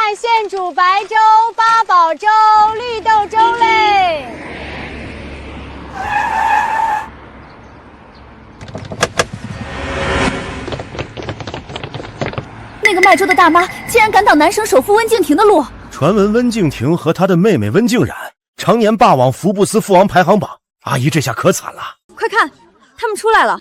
卖现煮白粥、八宝粥、绿豆粥嘞。那个卖粥的大妈竟然敢挡男生首富温敬亭的路。传闻温敬亭和他的妹妹温敬冉常年霸榜福布斯富王排行榜，阿姨这下可惨了。快看，他们出来了。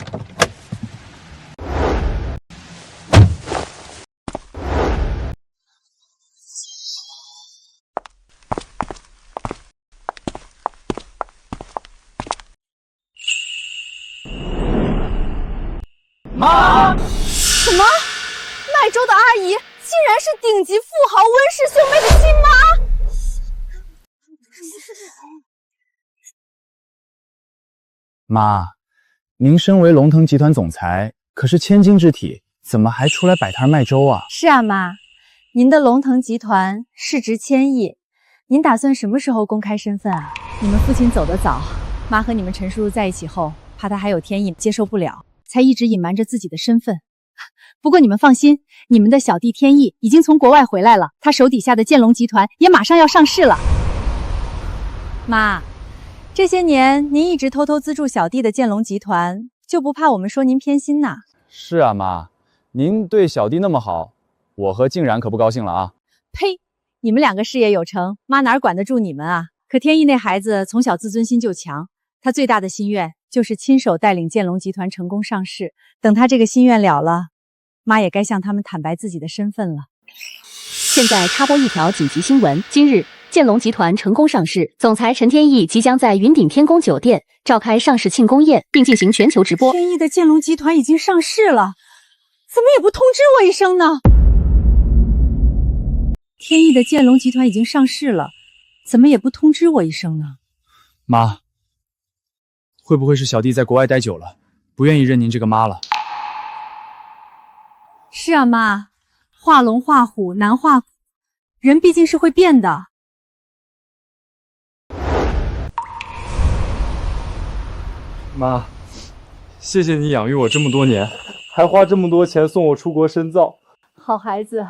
妈！什么？卖粥的阿姨竟然是顶级富豪温氏兄妹的亲妈！妈，您身为龙腾集团总裁，可是千金之体，怎么还出来摆摊卖粥啊？是啊，妈，您的龙腾集团市值1000亿，您打算什么时候公开身份啊？你们父亲走得早，妈和你们陈叔叔在一起后，怕他还有天意接受不了，才一直隐瞒着自己的身份。不过你们放心，你们的小弟天意已经从国外回来了，他手底下的建龙集团也马上要上市了。妈，这些年您一直偷偷资助小弟的建龙集团，就不怕我们说您偏心呐？是啊，妈，您对小弟那么好，我和静然可不高兴了啊。呸！你们两个事业有成，妈哪管得住你们啊？可天意那孩子从小自尊心就强，他最大的心愿就是亲手带领建龙集团成功上市。等他这个心愿了了，妈也该向他们坦白自己的身份了。现在插播一条紧急新闻：今日建龙集团成功上市，总裁陈天意即将在云顶天宫酒店召开上市庆功宴，并进行全球直播。天意的建龙集团已经上市了，怎么也不通知我一声呢？天意的建龙集团已经上市了，怎么也不通知我一声呢？妈，会不会是小弟在国外待久了，不愿意认您这个妈了？是啊，妈，画龙画虎难画骨，人毕竟是会变的。妈，谢谢你养育我这么多年，还花这么多钱送我出国深造。好孩子，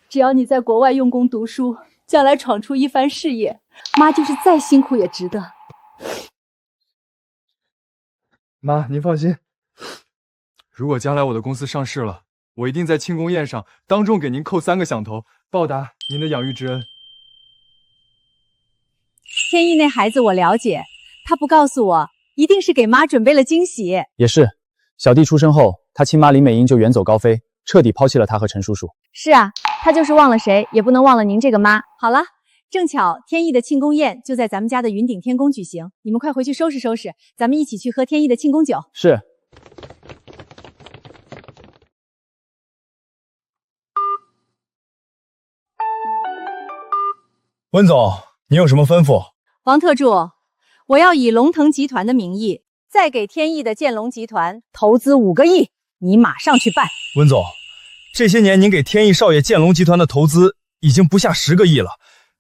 只要你在国外用功读书，将来闯出一番事业，妈就是再辛苦也值得。妈，您放心，如果将来我的公司上市了，我一定在庆功宴上当众给您叩3个响头，报答您的养育之恩。天意那孩子我了解，他不告诉我，一定是给妈准备了惊喜。也是，小弟出生后，他亲妈李美英就远走高飞，彻底抛弃了他和陈叔叔。是啊，他就是忘了谁，也不能忘了您这个妈。好了，正巧天意的庆功宴就在咱们家的云顶天宫举行，你们快回去收拾收拾，咱们一起去喝天意的庆功酒。是。温总，你有什么吩咐？王特助，我要以龙腾集团的名义，再给天意的建龙集团投资5个亿，你马上去办。温总，这些年您给天意少爷建龙集团的投资已经不下10个亿了，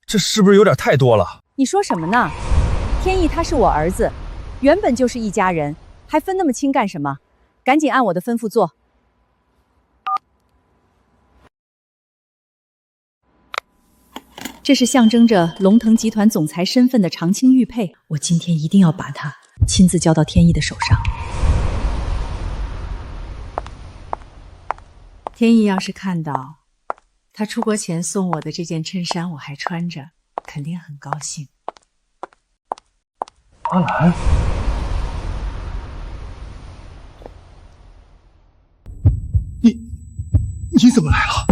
这是不是有点太多了？你说什么呢？天意他是我儿子，原本就是一家人，还分那么清干什么？赶紧按我的吩咐做。这是象征着龙腾集团总裁身份的长青玉佩，我今天一定要把它亲自交到天意的手上。天意要是看到他出国前送我的这件衬衫我还穿着，肯定很高兴。阿兰，你怎么来了？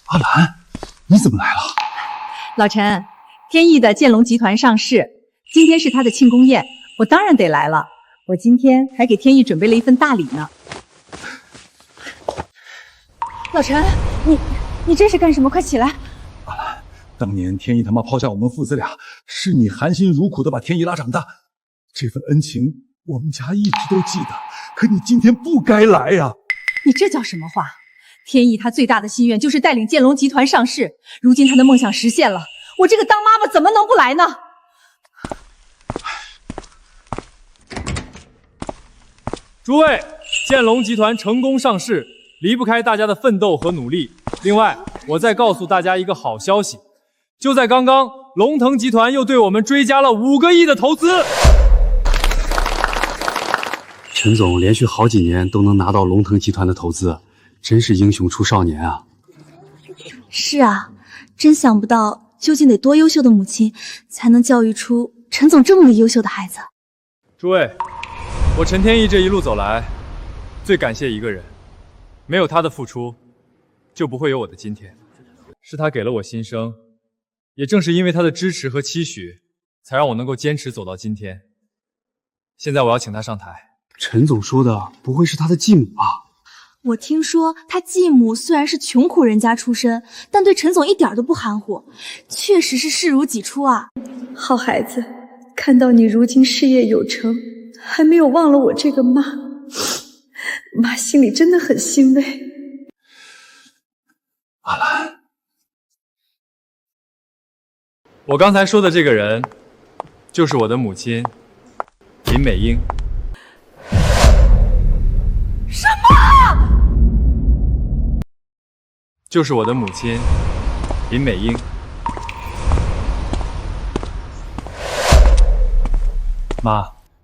阿兰，你怎么来了？老陈，天意的建龙集团上市，今天是他的庆功宴，我当然得来了。我今天还给天意准备了一份大礼呢。老陈，你这是干什么？快起来！阿兰，当年天意他妈抛下我们父子俩，是你含辛茹苦的把天意拉长大，这份恩情我们家一直都记得。可你今天不该来呀！你这叫什么话？天意他最大的心愿就是带领建龙集团上市，如今他的梦想实现了，我这个当妈妈怎么能不来呢？诸位，建龙集团成功上市，离不开大家的奋斗和努力。另外，我再告诉大家一个好消息，就在刚刚，龙腾集团又对我们追加了5个亿的投资。陈总连续好几年都能拿到龙腾集团的投资，真是英雄出少年啊！是啊，真想不到，究竟得多优秀的母亲才能教育出陈总这么个优秀的孩子。诸位，我陈天意这一路走来，最感谢一个人，没有他的付出，就不会有我的今天。是他给了我新生，也正是因为他的支持和期许，才让我能够坚持走到今天。现在我要请他上台。陈总说的不会是他的继母吧？我听说他继母虽然是穷苦人家出身，但对陈总一点都不含糊，确实是视如己出啊。好孩子，看到你如今事业有成，还没有忘了我这个妈，妈心里真的很欣慰。阿兰，我刚才说的这个人，就是我的母亲林美英。什么？就是我的母亲林美英。妈，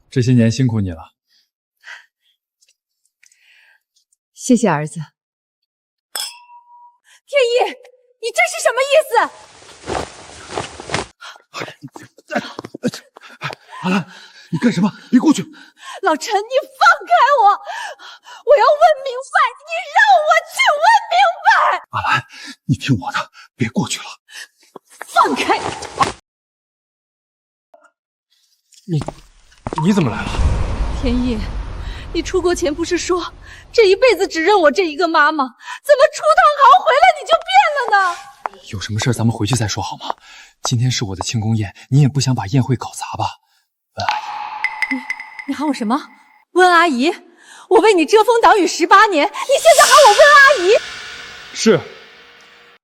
这些年辛苦你了。谢谢儿子。天意，你这是什么意思？阿兰，你干什么？别过去！老陈，你放开我！我要问明白，你让我去问明白！阿兰，你听我的，别过去了。放开！你怎么来了？天意，你出国前不是说这一辈子只认我这一个妈吗？怎么出趟航回来你就变了呢？有什么事咱们回去再说好吗？今天是我的庆功宴，你也不想把宴会搞砸吧？温阿姨，你喊我什么？温阿姨？我为你遮风挡雨18年，你现在喊我温阿姨？是，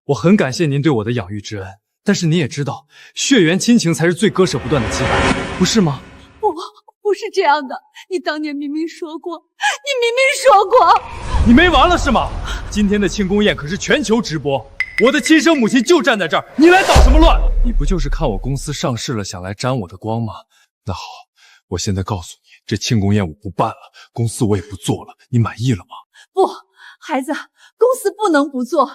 我很感谢您对我的养育之恩，但是你也知道，血缘亲情才是最割舍不断的羁绊，不是吗？不是这样的，你当年明明说过，你明明说过。你没完了是吗？今天的庆功宴可是全球直播，我的亲生母亲就站在这儿，你来捣什么乱？你不就是看我公司上市了，想来沾我的光吗？那好，我现在告诉你，这庆功宴我不办了，公司我也不做了，你满意了吗？不，孩子，公司不能不做，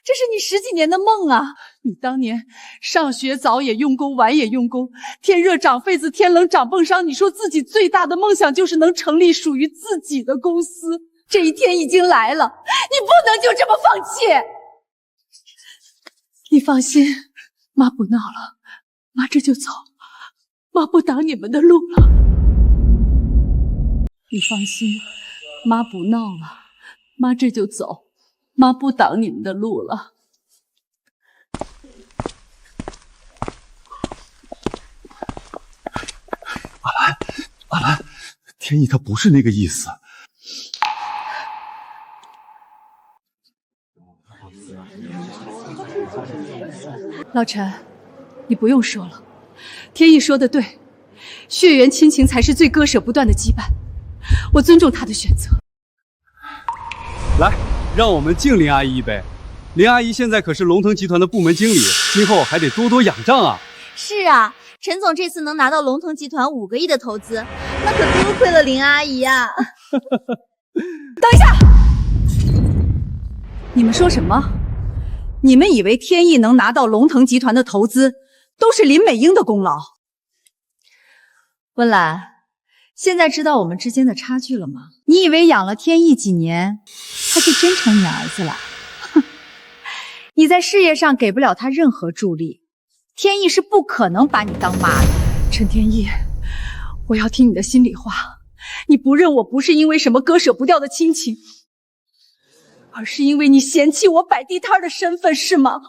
这是你10几年的梦啊！你当年上学早也用功，晚也用功，天热长痱子，天冷长蹦伤。你说自己最大的梦想就是能成立属于自己的公司，这一天已经来了，你不能就这么放弃。你放心，妈不闹了，妈这就走，妈不挡你们的路了。你放心，妈不闹了，妈这就走，妈不挡你们的路了。阿兰，天意他不是那个意思。老陈，你不用说了，天意说的对，血缘亲情才是最割舍不断的羁绊，我尊重他的选择。来，让我们敬林阿姨一杯。林阿姨现在可是龙腾集团的部门经理，今后还得多多仰仗啊。是啊，陈总这次能拿到龙腾集团5个亿的投资，那可多亏了林阿姨啊。等一下，你们说什么？你们以为天意能拿到龙腾集团的投资，都是林美英的功劳？温岚，现在知道我们之间的差距了吗？你以为养了天意几年，他就真成你儿子了？哼，你在事业上给不了他任何助力，天意是不可能把你当妈的。陈天意，我要听你的心里话，你不认我不是因为什么割舍不掉的亲情，而是因为你嫌弃我摆地摊的身份，是吗？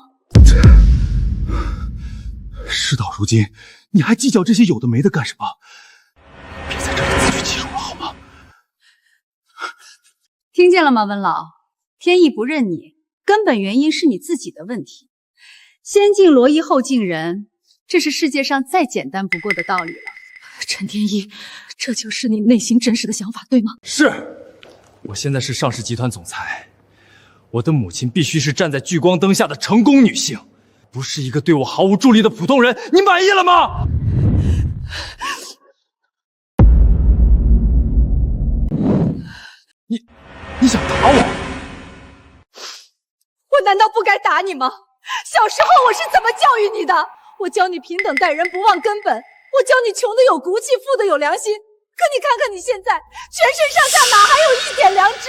事到如今，你还计较这些有的没的干什么？别在这里自取其辱了，好吗？听见了吗，温老？天意不认你，根本原因是你自己的问题。先敬罗衣后敬人，这是世界上再简单不过的道理了。陈天意，这就是你内心真实的想法，对吗？是，我现在是上市集团总裁，我的母亲必须是站在聚光灯下的成功女性，不是一个对我毫无助力的普通人。你满意了吗？你想打我？我难道不该打你吗？小时候我是怎么教育你的？我教你平等待人，不忘根本。我教你穷的有骨气，富的有良心。可你看看你现在，全身上下哪还有一点良知？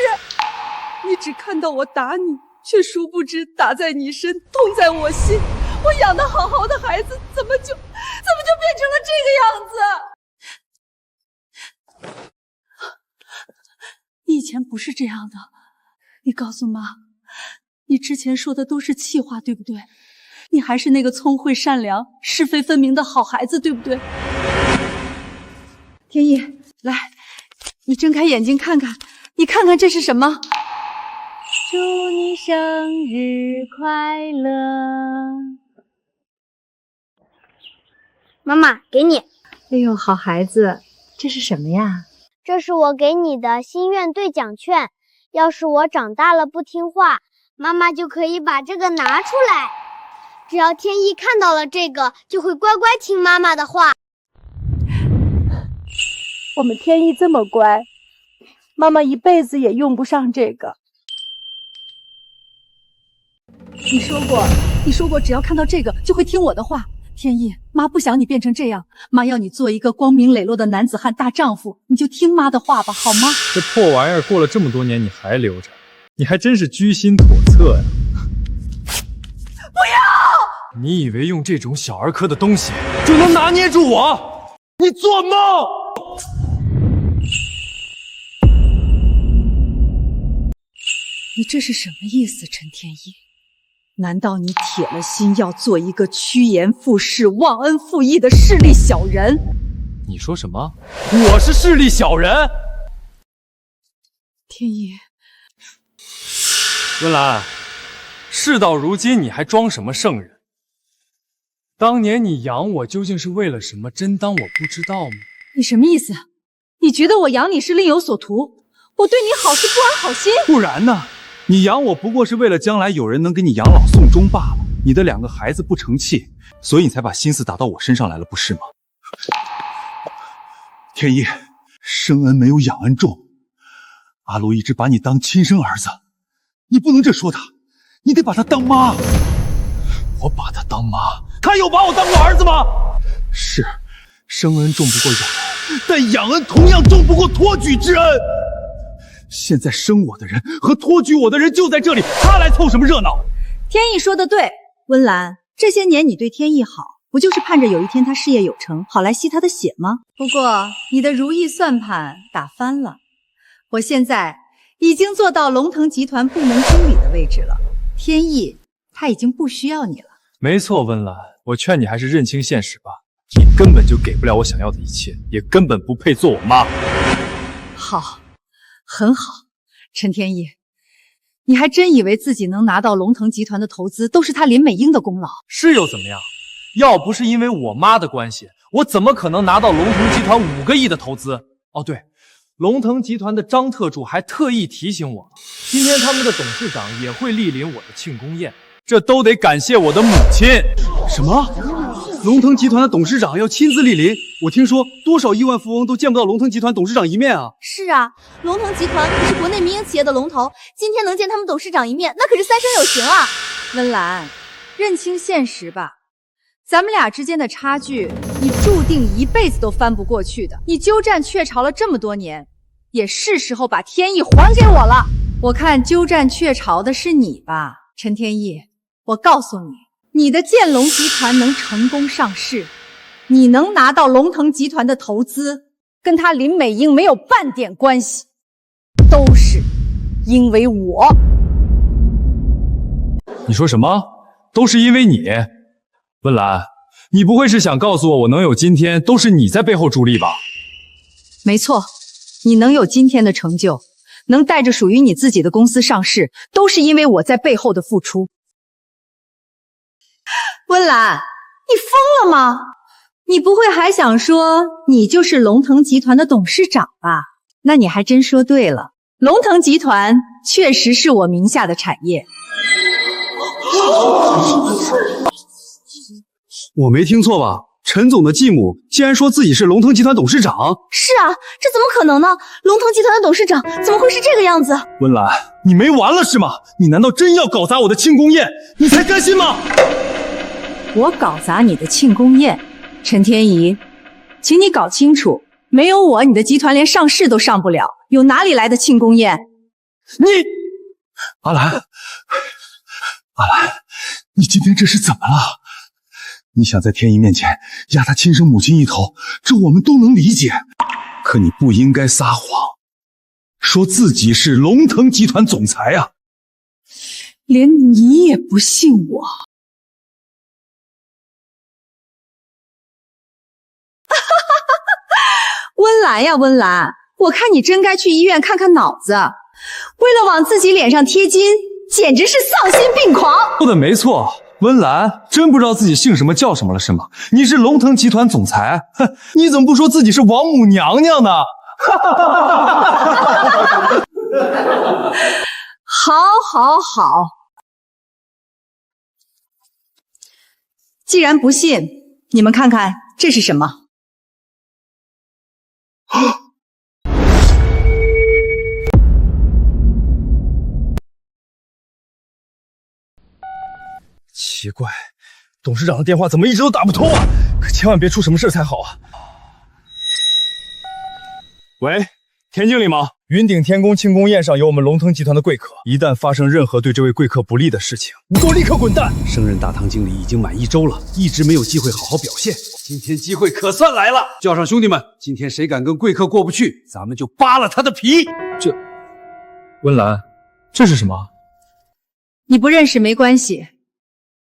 你只看到我打你，却殊不知打在你身，痛在我心。我养得好好的孩子，怎么就变成了这个样子？你以前不是这样的。你告诉妈，你之前说的都是气话，对不对？你还是那个聪慧善良、是非分明的好孩子，对不对？天意，来，你睁开眼睛看看，你看看这是什么？祝你生日快乐！妈妈，给你。哎呦，好孩子，这是什么呀？这是我给你的心愿兑奖券。要是我长大了不听话，妈妈就可以把这个拿出来。只要天意看到了这个，就会乖乖听妈妈的话。我们天意这么乖，妈妈一辈子也用不上这个。你说过只要看到这个就会听我的话。天意，妈不想你变成这样，妈要你做一个光明磊落的男子汉大丈夫，你就听妈的话吧，好吗？这破玩意儿过了这么多年你还留着，你还真是居心叵测呀！不要！你以为用这种小儿科的东西就能拿捏住我？你做梦！你这是什么意思，陈天意？难道你铁了心要做一个趋炎附势、忘恩负义的势利小人？你说什么？我是势利小人？天意，温岚，事到如今你还装什么圣人？当年你养我究竟是为了什么？真当我不知道吗？你什么意思？你觉得我养你是另有所图？我对你好是不安好心？不然呢？你养我不过是为了将来有人能给你养老送终罢了。你的2个孩子不成器，所以你才把心思打到我身上来了，不是吗？天意，生恩没有养恩重。阿禄一直把你当亲生儿子，你不能这说他，你得把他当妈。我把他当妈，他有把我当过儿子吗？是，生恩重不过养恩，但养恩同样重不过托举之恩。现在生我的人和托举我的人就在这里，他来凑什么热闹？天意说的对，温岚，这些年你对天意好，不就是盼着有一天他事业有成，好来吸他的血吗？不过你的如意算盘打翻了，我现在已经做到龙腾集团部门经理的位置了，天意他已经不需要你了。没错，温岚，我劝你还是认清现实吧，你根本就给不了我想要的一切，也根本不配做我妈。好，很好，陈天意，你还真以为自己能拿到龙腾集团的投资都是他林美英的功劳？是又怎么样？要不是因为我妈的关系，我怎么可能拿到龙腾集团5个亿的投资？哦对，龙腾集团的张特助还特意提醒我，今天他们的董事长也会莅临我的庆功宴，这都得感谢我的母亲。什么？龙腾集团的董事长要亲自莅临？我听说多少亿万富翁都见不到龙腾集团董事长一面啊！是啊，龙腾集团可是国内民营企业的龙头，今天能见他们董事长一面，那可是三生有幸啊！温岚，认清现实吧，咱们俩之间的差距，你注定一辈子都翻不过去的。你鸠占鹊巢了这么多年，也是时候把天意还给我了。我看鸠占鹊巢的是你吧，陈天意。我告诉你，你的建龙集团能成功上市，你能拿到龙腾集团的投资，跟他林美英没有半点关系，都是因为我。你说什么？都是因为你？温岚，你不会是想告诉我，我能有今天都是你在背后助力吧？没错，你能有今天的成就，能带着属于你自己的公司上市，都是因为我在背后的付出。温岚，你疯了吗？你不会还想说你就是龙腾集团的董事长吧？那你还真说对了。龙腾集团确实是我名下的产业。我没听错吧？陈总的继母竟然说自己是龙腾集团董事长？是啊，这怎么可能呢？龙腾集团的董事长怎么会是这个样子？温岚，你没完了是吗？你难道真要搞砸我的庆功宴？你才甘心吗？我搞砸你的庆功宴，陈天怡，请你搞清楚，没有我，你的集团连上市都上不了，有哪里来的庆功宴？你，阿兰，阿兰，你今天这是怎么了？你想在天意面前压他亲生母亲一头，这我们都能理解。可你不应该撒谎，说自己是龙腾集团总裁啊！连你也不信我？温岚呀，温岚，我看你真该去医院看看脑子。为了往自己脸上贴金，简直是丧心病狂。说的没错。温岚真不知道自己姓什么叫什么了是吗？你是龙腾集团总裁，哼，你怎么不说自己是王母娘娘呢？好，好，好。既然不信，你们看看这是什么？奇怪，董事长的电话怎么一直都打不通啊？可千万别出什么事才好啊！喂，田经理吗？云顶天宫庆功宴上有我们龙腾集团的贵客，一旦发生任何对这位贵客不利的事情，你给我立刻滚蛋！升任大堂经理已经满1周了，一直没有机会好好表现，今天机会可算来了！叫上兄弟们，今天谁敢跟贵客过不去，咱们就扒了他的皮！温岚，这是什么？你不认识没关系。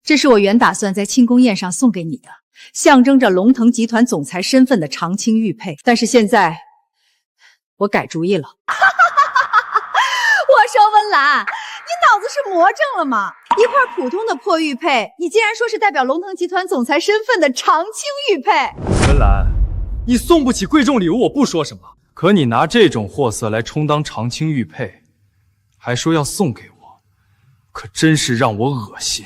这是我原打算在庆功宴上送给你的，象征着龙腾集团总裁身份的长青玉佩。但是现在，我改主意了。我说温岚，你脑子是魔怔了吗？一块普通的破玉佩，你竟然说是代表龙腾集团总裁身份的长青玉佩？温岚，你送不起贵重礼物，我不说什么，可你拿这种货色来充当长青玉佩，还说要送给我，可真是让我恶心。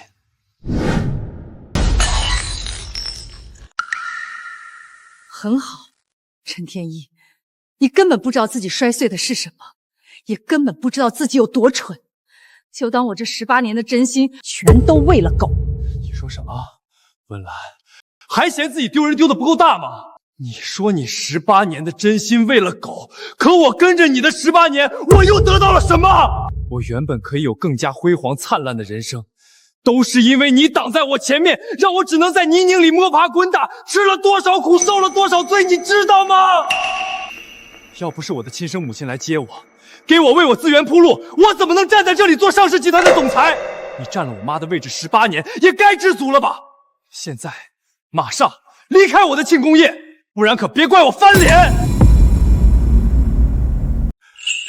很好，陈天一，你根本不知道自己摔碎的是什么，也根本不知道自己有多蠢，就当我这18年的真心全都喂了狗。你说什么？温岚，还嫌自己丢人丢的不够大吗？你说你18年的真心喂了狗，可我跟着你的18年，我又得到了什么？我原本可以有更加辉煌灿烂的人生，都是因为你挡在我前面，让我只能在泥泞里摸爬滚打，吃了多少苦，受了多少罪，你知道吗？要不是我的亲生母亲来接我，给我为我资源铺路，我怎么能站在这里做上市集团的总裁？你占了我妈的位置18年，也该知足了吧？现在，马上离开我的庆功宴，不然可别怪我翻脸！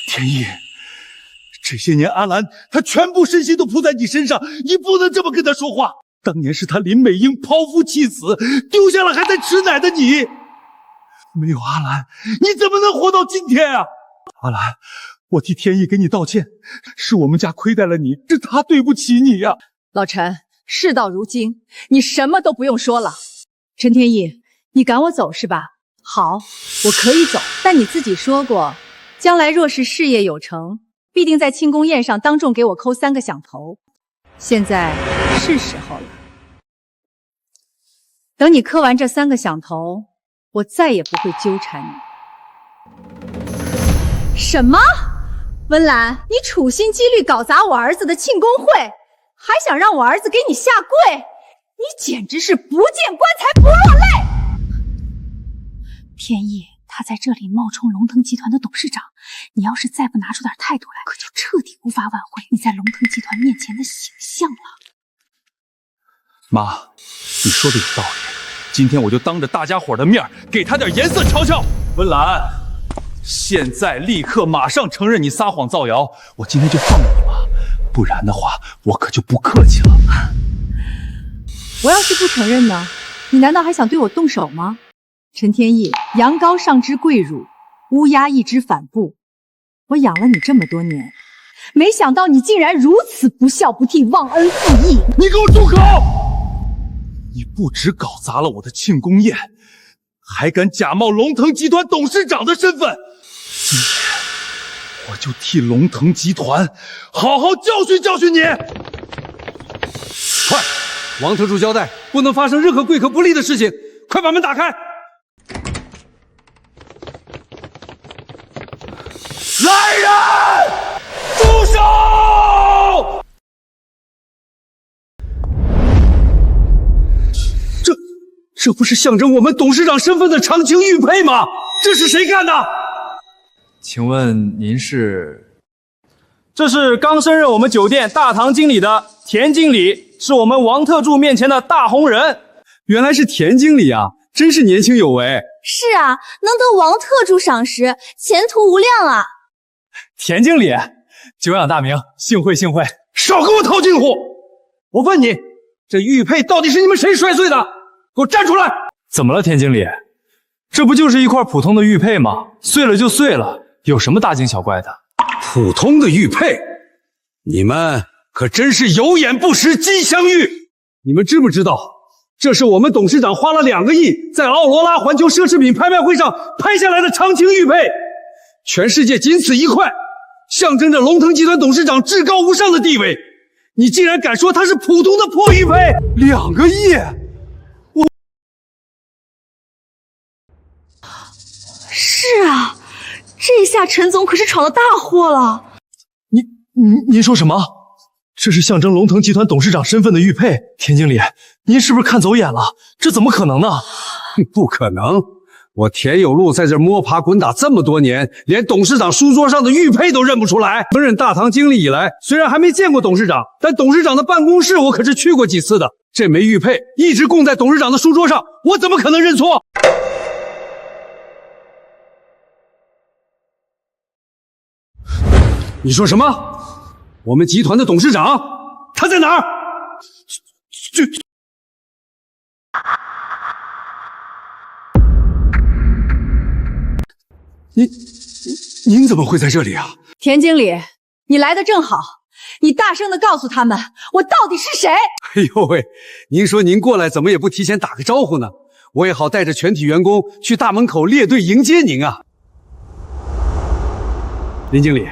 天意，这些年阿兰她全部身心都扑在你身上，你不能这么跟她说话。当年是她林美英抛夫弃子，丢下了还在吃奶的你。没有阿兰，你怎么能活到今天啊？阿兰，我替天意给你道歉，是我们家亏待了你，是他对不起你呀。老陈，事到如今，你什么都不用说了。陈天意，你赶我走是吧？好，我可以走，但你自己说过，将来若是事业有成，必定在庆功宴上当众给我抠3个响头。现在是时候了，等你磕完这3个响头，我再也不会纠缠你。什么？温岚，你处心积虑搞砸我儿子的庆功会，还想让我儿子给你下跪？你简直是不见棺材不落泪！天意，他在这里冒充龙腾集团的董事长，你要是再不拿出点态度来，可就彻底无法挽回你在龙腾集团面前的形象了。妈，你说的有道理，今天我就当着大家伙的面给他点颜色瞧瞧。温岚，现在立刻马上承认你撒谎造谣，我今天就放了你妈，不然的话我可就不客气了。我要是不承认呢？你难道还想对我动手吗？陈天意，羊羔上知跪乳，乌鸦一知反步。我养了你这么多年，没想到你竟然如此不孝不悌、忘恩负义！你给我住口！你不止搞砸了我的庆功宴，还敢假冒龙腾集团董事长的身份！今天我就替龙腾集团好好教训教训你！快，王特助交代，不能发生任何贵客不利的事情，快把门打开！来人，住手！这不是象征我们董事长身份的长青玉佩吗？这是谁干的？请问您是？这是刚升任我们酒店大堂经理的田经理，是我们王特助面前的大红人。原来是田经理啊，真是年轻有为。是啊，能得王特助赏识，前途无量啊！田经理，久仰大名，幸会幸会。少给我套近乎！我问你，这玉佩到底是你们谁摔碎的？给我站出来！怎么了，田经理？这不就是一块普通的玉佩吗？碎了就碎了，有什么大惊小怪的？普通的玉佩？你们可真是有眼不识金镶玉！你们知不知道，这是我们董事长花了2个亿在奥罗拉环球奢侈品拍卖会上拍下来的长青玉佩，全世界仅此一块，象征着龙腾集团董事长至高无上的地位。你竟然敢说它是普通的破玉佩？2个亿！是啊，这下陈总可是闯了大祸了。您说什么？这是象征龙腾集团董事长身份的玉佩？田经理，您是不是看走眼了？这怎么可能呢？不可能！我田有路在这摸爬滚打这么多年，连董事长书桌上的玉佩都认不出来。担任大堂经理以来，虽然还没见过董事长，但董事长的办公室我可是去过几次的。这枚玉佩一直供在董事长的书桌上，我怎么可能认错？你说什么？我们集团的董事长他在哪儿？您怎么会在这里啊？田经理，你来的正好，你大声的告诉他们我到底是谁。哎呦喂，您说您过来怎么也不提前打个招呼呢？我也好带着全体员工去大门口列队迎接您啊。林经理，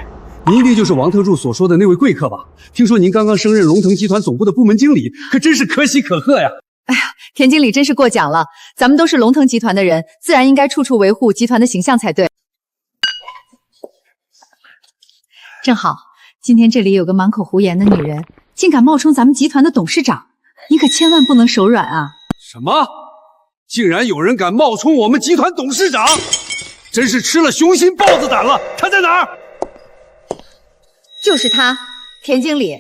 您一定就是王特助所说的那位贵客吧？听说您刚刚升任龙腾集团总部的部门经理，可真是可喜可贺呀！哎呀，田经理真是过奖了，咱们都是龙腾集团的人，自然应该处处维护集团的形象才对。正好，今天这里有个满口胡言的女人，竟敢冒充咱们集团的董事长，你可千万不能手软啊！什么？竟然有人敢冒充我们集团董事长？真是吃了雄心豹子胆了！他在哪儿？就是他，田经理，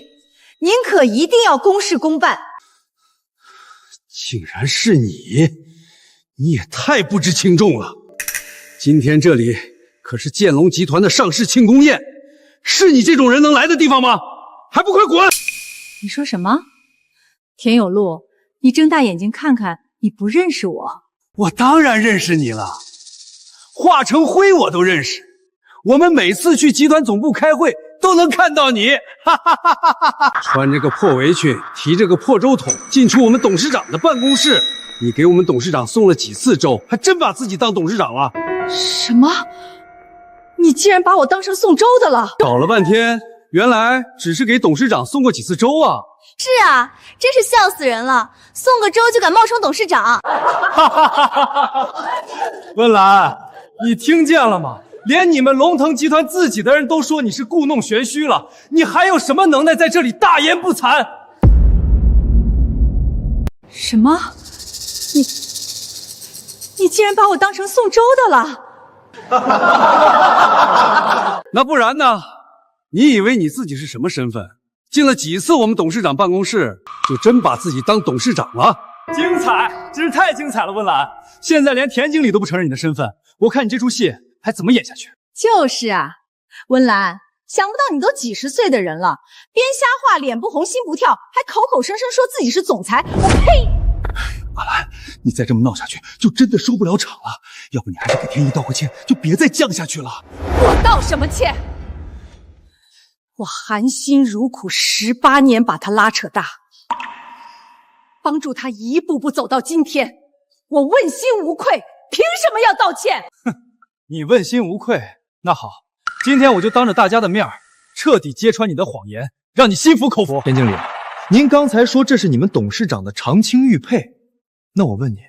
您可一定要公事公办。竟然是你，你也太不知轻重了！今天这里可是建龙集团的上市庆功宴，是你这种人能来的地方吗？还不快滚！你说什么？田有路，你睁大眼睛看看，你不认识我？我当然认识你了，华成辉我都认识，我们每次去集团总部开会都能看到你，哈哈哈哈哈哈！穿着个破围裙，提着个破粥桶，进出我们董事长的办公室。你给我们董事长送了几次粥，还真把自己当董事长了？什么？你竟然把我当成送粥的了？搞了半天，原来只是给董事长送过几次粥啊！是啊，真是笑死人了！送个粥就敢冒充董事长？哈哈哈哈哈！温岚，你听见了吗？连你们龙腾集团自己的人都说你是故弄玄虚了，你还有什么能耐在这里大言不惭？什么？你竟然把我当成送粥的了？那不然呢？你以为你自己是什么身份？进了几次我们董事长办公室，就真把自己当董事长了？精彩，真是太精彩了，温岚！现在连田经理都不承认你的身份，我看你这出戏还怎么演下去？就是啊，温岚，想不到你都几10岁的人了，边瞎话脸不红心不跳，还口口声声说自己是总裁，我呸！阿兰，你再这么闹下去，就真的收不了场了。要不你还是给天一道个歉，就别再犟下去了。我道什么歉？我含辛茹苦18年把他拉扯大，帮助他一步步走到今天，我问心无愧，凭什么要道歉？哼，你问心无愧，那好，今天我就当着大家的面彻底揭穿你的谎言，让你心服口服。田经理，您刚才说这是你们董事长的长青玉佩，那我问您，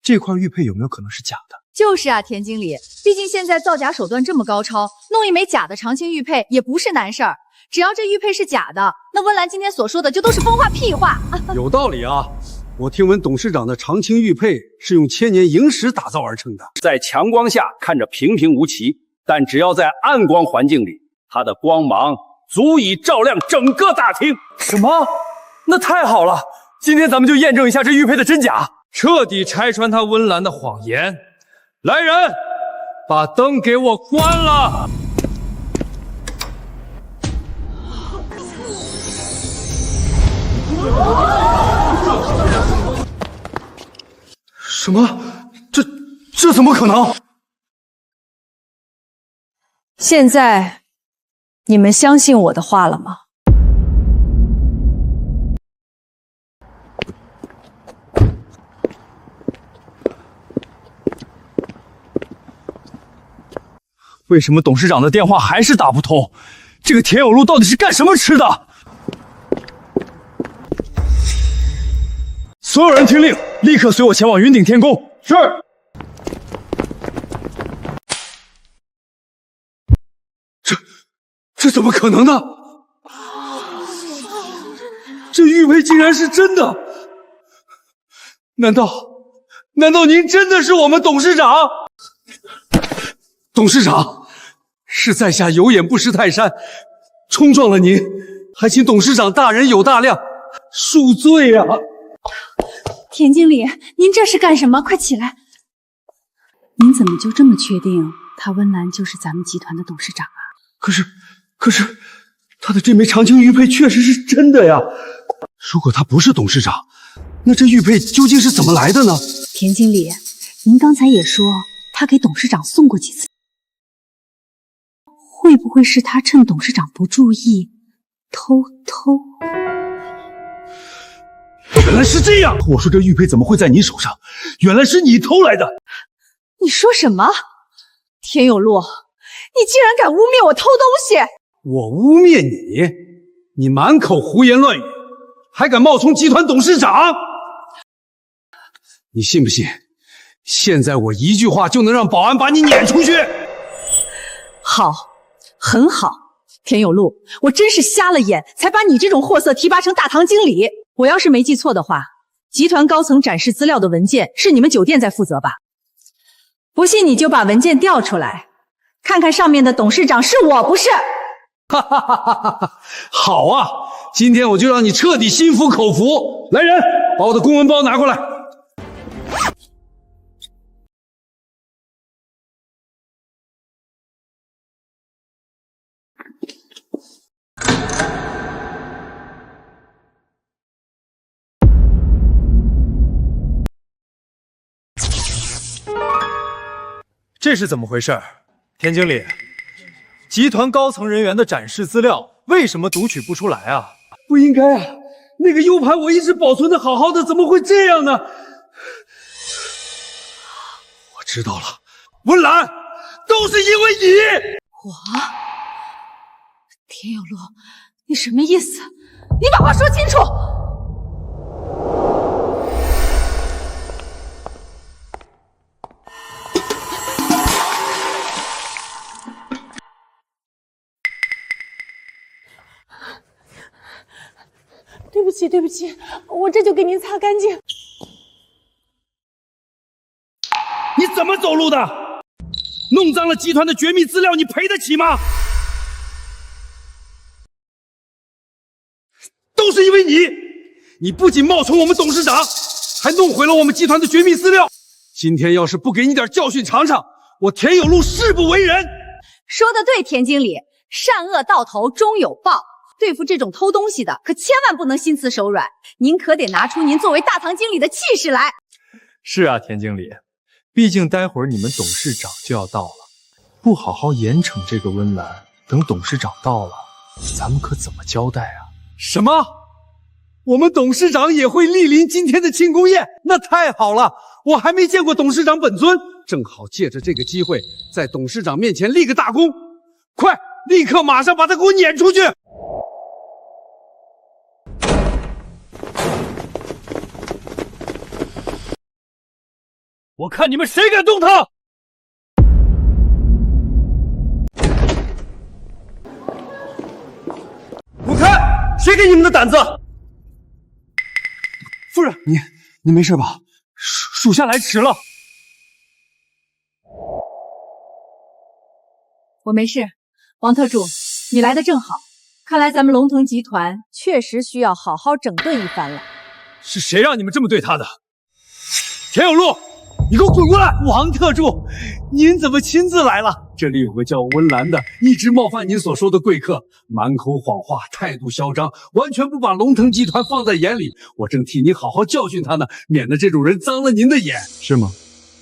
这块玉佩有没有可能是假的？就是啊，田经理，毕竟现在造假手段这么高超，弄一枚假的长青玉佩也不是难事儿。只要这玉佩是假的，那温岚今天所说的就都是风话屁话。有道理啊！我听闻董事长的长青玉佩是用千年萤石打造而成的，在强光下看着平平无奇，但只要在暗光环境里，它的光芒足以照亮整个大厅。什么？那太好了！今天咱们就验证一下这玉佩的真假，彻底拆穿他温岚的谎言。来人，把灯给我关了！什么？这怎么可能？现在你们相信我的话了吗？为什么董事长的电话还是打不通？这个田有路到底是干什么吃的？所有人听令，立刻随我前往云顶天宫。是。这怎么可能呢？这玉佩竟然是真的！难道您真的是我们董事长？董事长，是在下有眼不识泰山，冲撞了您，还请董事长大人有大量，恕罪啊！田经理，您这是干什么？快起来！您怎么就这么确定他温岚就是咱们集团的董事长啊？可是，他的这枚长青玉佩确实是真的呀！如果他不是董事长，那这玉佩究竟是怎么来的呢？田经理，您刚才也说他给董事长送过几次，会不会是他趁董事长不注意偷？原来是这样！我说这玉佩怎么会在你手上？原来是你偷来的！你说什么？田有路，你竟然敢污蔑我偷东西！我污蔑你？你满口胡言乱语，还敢冒充集团董事长？你信不信？现在我一句话就能让保安把你撵出去！好，很好，田有路，我真是瞎了眼，才把你这种货色提拔成大堂经理。我要是没记错的话，集团高层展示资料的文件是你们酒店在负责吧？不信你就把文件调出来，看看上面的董事长是我不是？哈哈哈哈哈！好啊，今天我就让你彻底心服口服。来人，把我的公文包拿过来。这是怎么回事？田经理，集团高层人员的展示资料为什么读取不出来啊？不应该啊，那个 U 盘我一直保存的好好的，怎么会这样呢？我知道了，温岚，都是因为你！我，田有路，你什么意思？你把话说清楚！对不起，我这就给您擦干净。你怎么走路的？弄脏了集团的绝密资料，你赔得起吗？都是因为你！你不仅冒充我们董事长，还弄毁了我们集团的绝密资料。今天要是不给你点教训尝尝，我田有路誓不为人。说得对，田经理，善恶到头终有报。对付这种偷东西的，可千万不能心慈手软。您可得拿出您作为大堂经理的气势来。是啊，田经理，毕竟待会儿你们董事长就要到了，不好好严惩这个温岚，等董事长到了，咱们可怎么交代啊？什么？我们董事长也会莅临今天的庆功宴？那太好了！我还没见过董事长本尊，正好借着这个机会，在董事长面前立个大功。快，立刻马上把他给我撵出去！我看你们谁敢动他！滚开！谁给你们的胆子？夫人，你没事吧？属下来迟了。我没事，王特助，你来的正好。看来咱们龙腾集团确实需要好好整顿一番了。是谁让你们这么对他的？田有路，你给我滚过来！王特助，您怎么亲自来了？这里有个叫温岚的，一直冒犯您所说的贵客，满口谎话，态度嚣张，完全不把龙腾集团放在眼里。我正替您好好教训他呢，免得这种人脏了您的眼。是吗？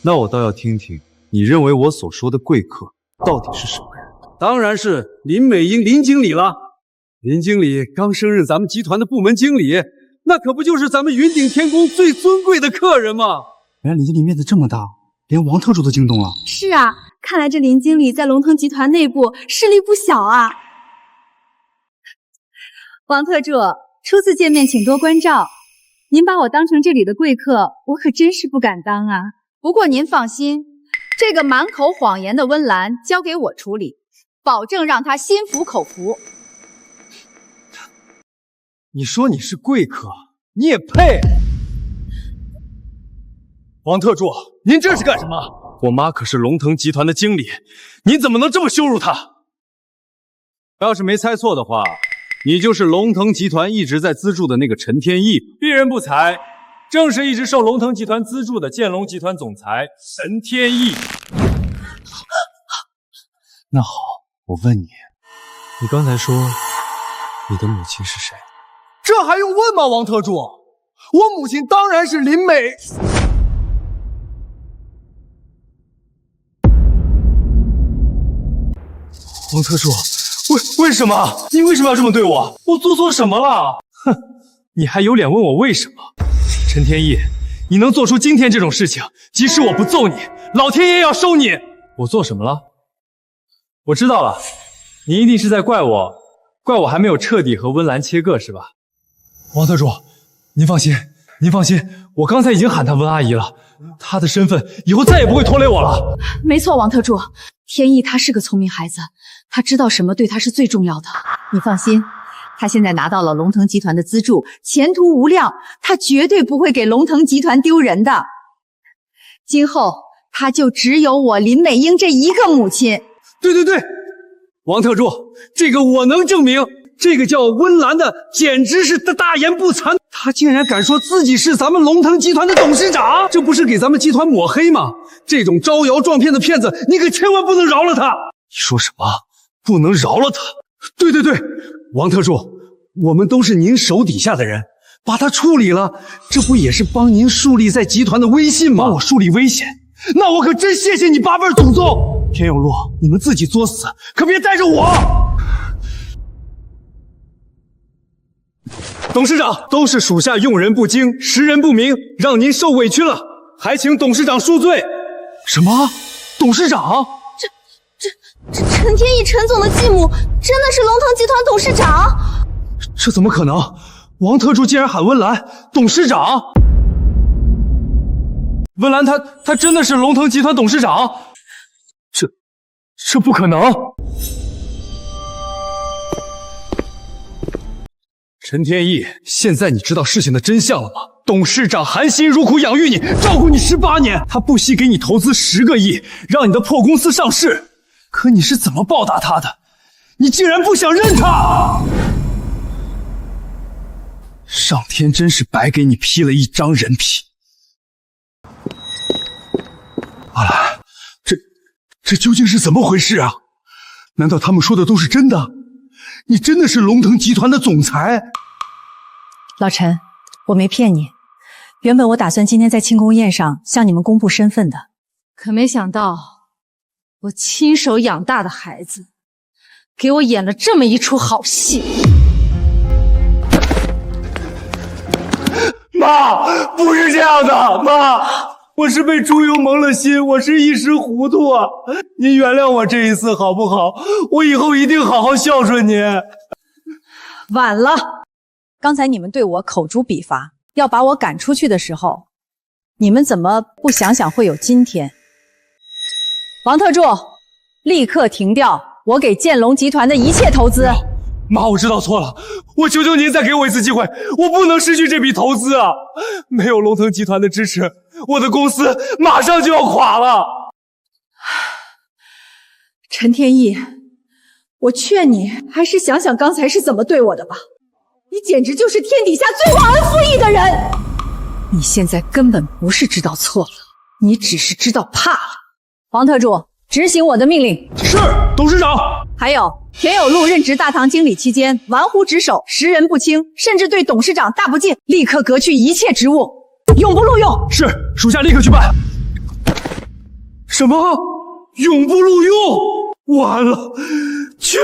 那我倒要听听，你认为我所说的贵客到底是什么人？当然是林美英林经理了。林经理刚升任咱们集团的部门经理，那可不就是咱们云顶天宫最尊贵的客人吗？原来林经理面子这么大，连王特助都惊动了。是啊，看来这林经理在龙腾集团内部势力不小啊。王特助，初次见面请多关照。您把我当成这里的贵客，我可真是不敢当啊。不过您放心，这个满口谎言的温岚交给我处理，保证让他心服口服。你说你是贵客，你也配？王特助，您这是干什么？我妈可是龙腾集团的经理，您怎么能这么羞辱她？要是没猜错的话，你就是龙腾集团一直在资助的那个陈天意。鄙人不才，正是一直受龙腾集团资助的建龙集团总裁陈天意。那好，我问你，你刚才说你的母亲是谁？这还用问吗，王特助？我母亲当然是林美。王特助，为什么？你为什么要这么对我？我做错什么了？哼，你还有脸问我为什么？陈天意，你能做出今天这种事情，即使我不揍你，老天爷要收你。我做什么了？我知道了，你一定是在怪我还没有彻底和温岚切割，是吧？王特助，您放心，我刚才已经喊她温阿姨了，她的身份以后再也不会拖累我了。没错，王特助，天意他是个聪明孩子，他知道什么对他是最重要的。你放心，他现在拿到了龙腾集团的资助，前途无量，他绝对不会给龙腾集团丢人的。今后他就只有我林美英这一个母亲。对，王特助，这个我能证明。这个叫温岚的简直是大言不惭，他竟然敢说自己是咱们龙腾集团的董事长，这不是给咱们集团抹黑吗？这种招摇撞骗的骗子，你可千万不能饶了他！你说什么？不能饶了他？对，王特助，我们都是您手底下的人，把他处理了，这不也是帮您树立在集团的威信吗？帮我树立威信，那我可真谢谢你8辈祖宗！田有路，你们自己作死，可别带着我！董事长，都是属下用人不精，识人不明，让您受委屈了，还请董事长恕罪。什么？董事长？这陈天意陈总的继母真的是龙腾集团董事长？这怎么可能？王特助竟然喊温岚董事长！温岚她真的是龙腾集团董事长？这不可能！陈天意，现在你知道事情的真相了吗？董事长含辛茹苦养育你，照顾你18年，他不惜给你投资10个亿，让你的破公司上市。可你是怎么报答他的？你竟然不想认他！上天真是白给你披了一张人皮。阿兰，这究竟是怎么回事啊？难道他们说的都是真的？你真的是龙腾集团的总裁？老陈，我没骗你，原本我打算今天在庆功宴上向你们公布身份的，可没想到我亲手养大的孩子，给我演了这么一出好戏。妈，不是这样的，妈，我是被猪油蒙了心，我是一时糊涂啊，您原谅我这一次好不好？我以后一定好好孝顺您。晚了，刚才你们对我口诛笔伐，要把我赶出去的时候，你们怎么不想想会有今天？王特助，立刻停掉我给建龙集团的一切投资。妈，我知道错了，我求求您再给我一次机会，我不能失去这笔投资啊！没有龙腾集团的支持，我的公司马上就要垮了。陈天意，我劝你还是想想刚才是怎么对我的吧，你简直就是天底下最忘恩负义的人。你现在根本不是知道错了，你只是知道怕了。王特助，执行我的命令。是，董事长。还有，田有路任职大堂经理期间玩忽职守，识人不清，甚至对董事长大不敬，立刻革去一切职务，永不录用。是，属下立刻去办。什么？永不录用？完了，全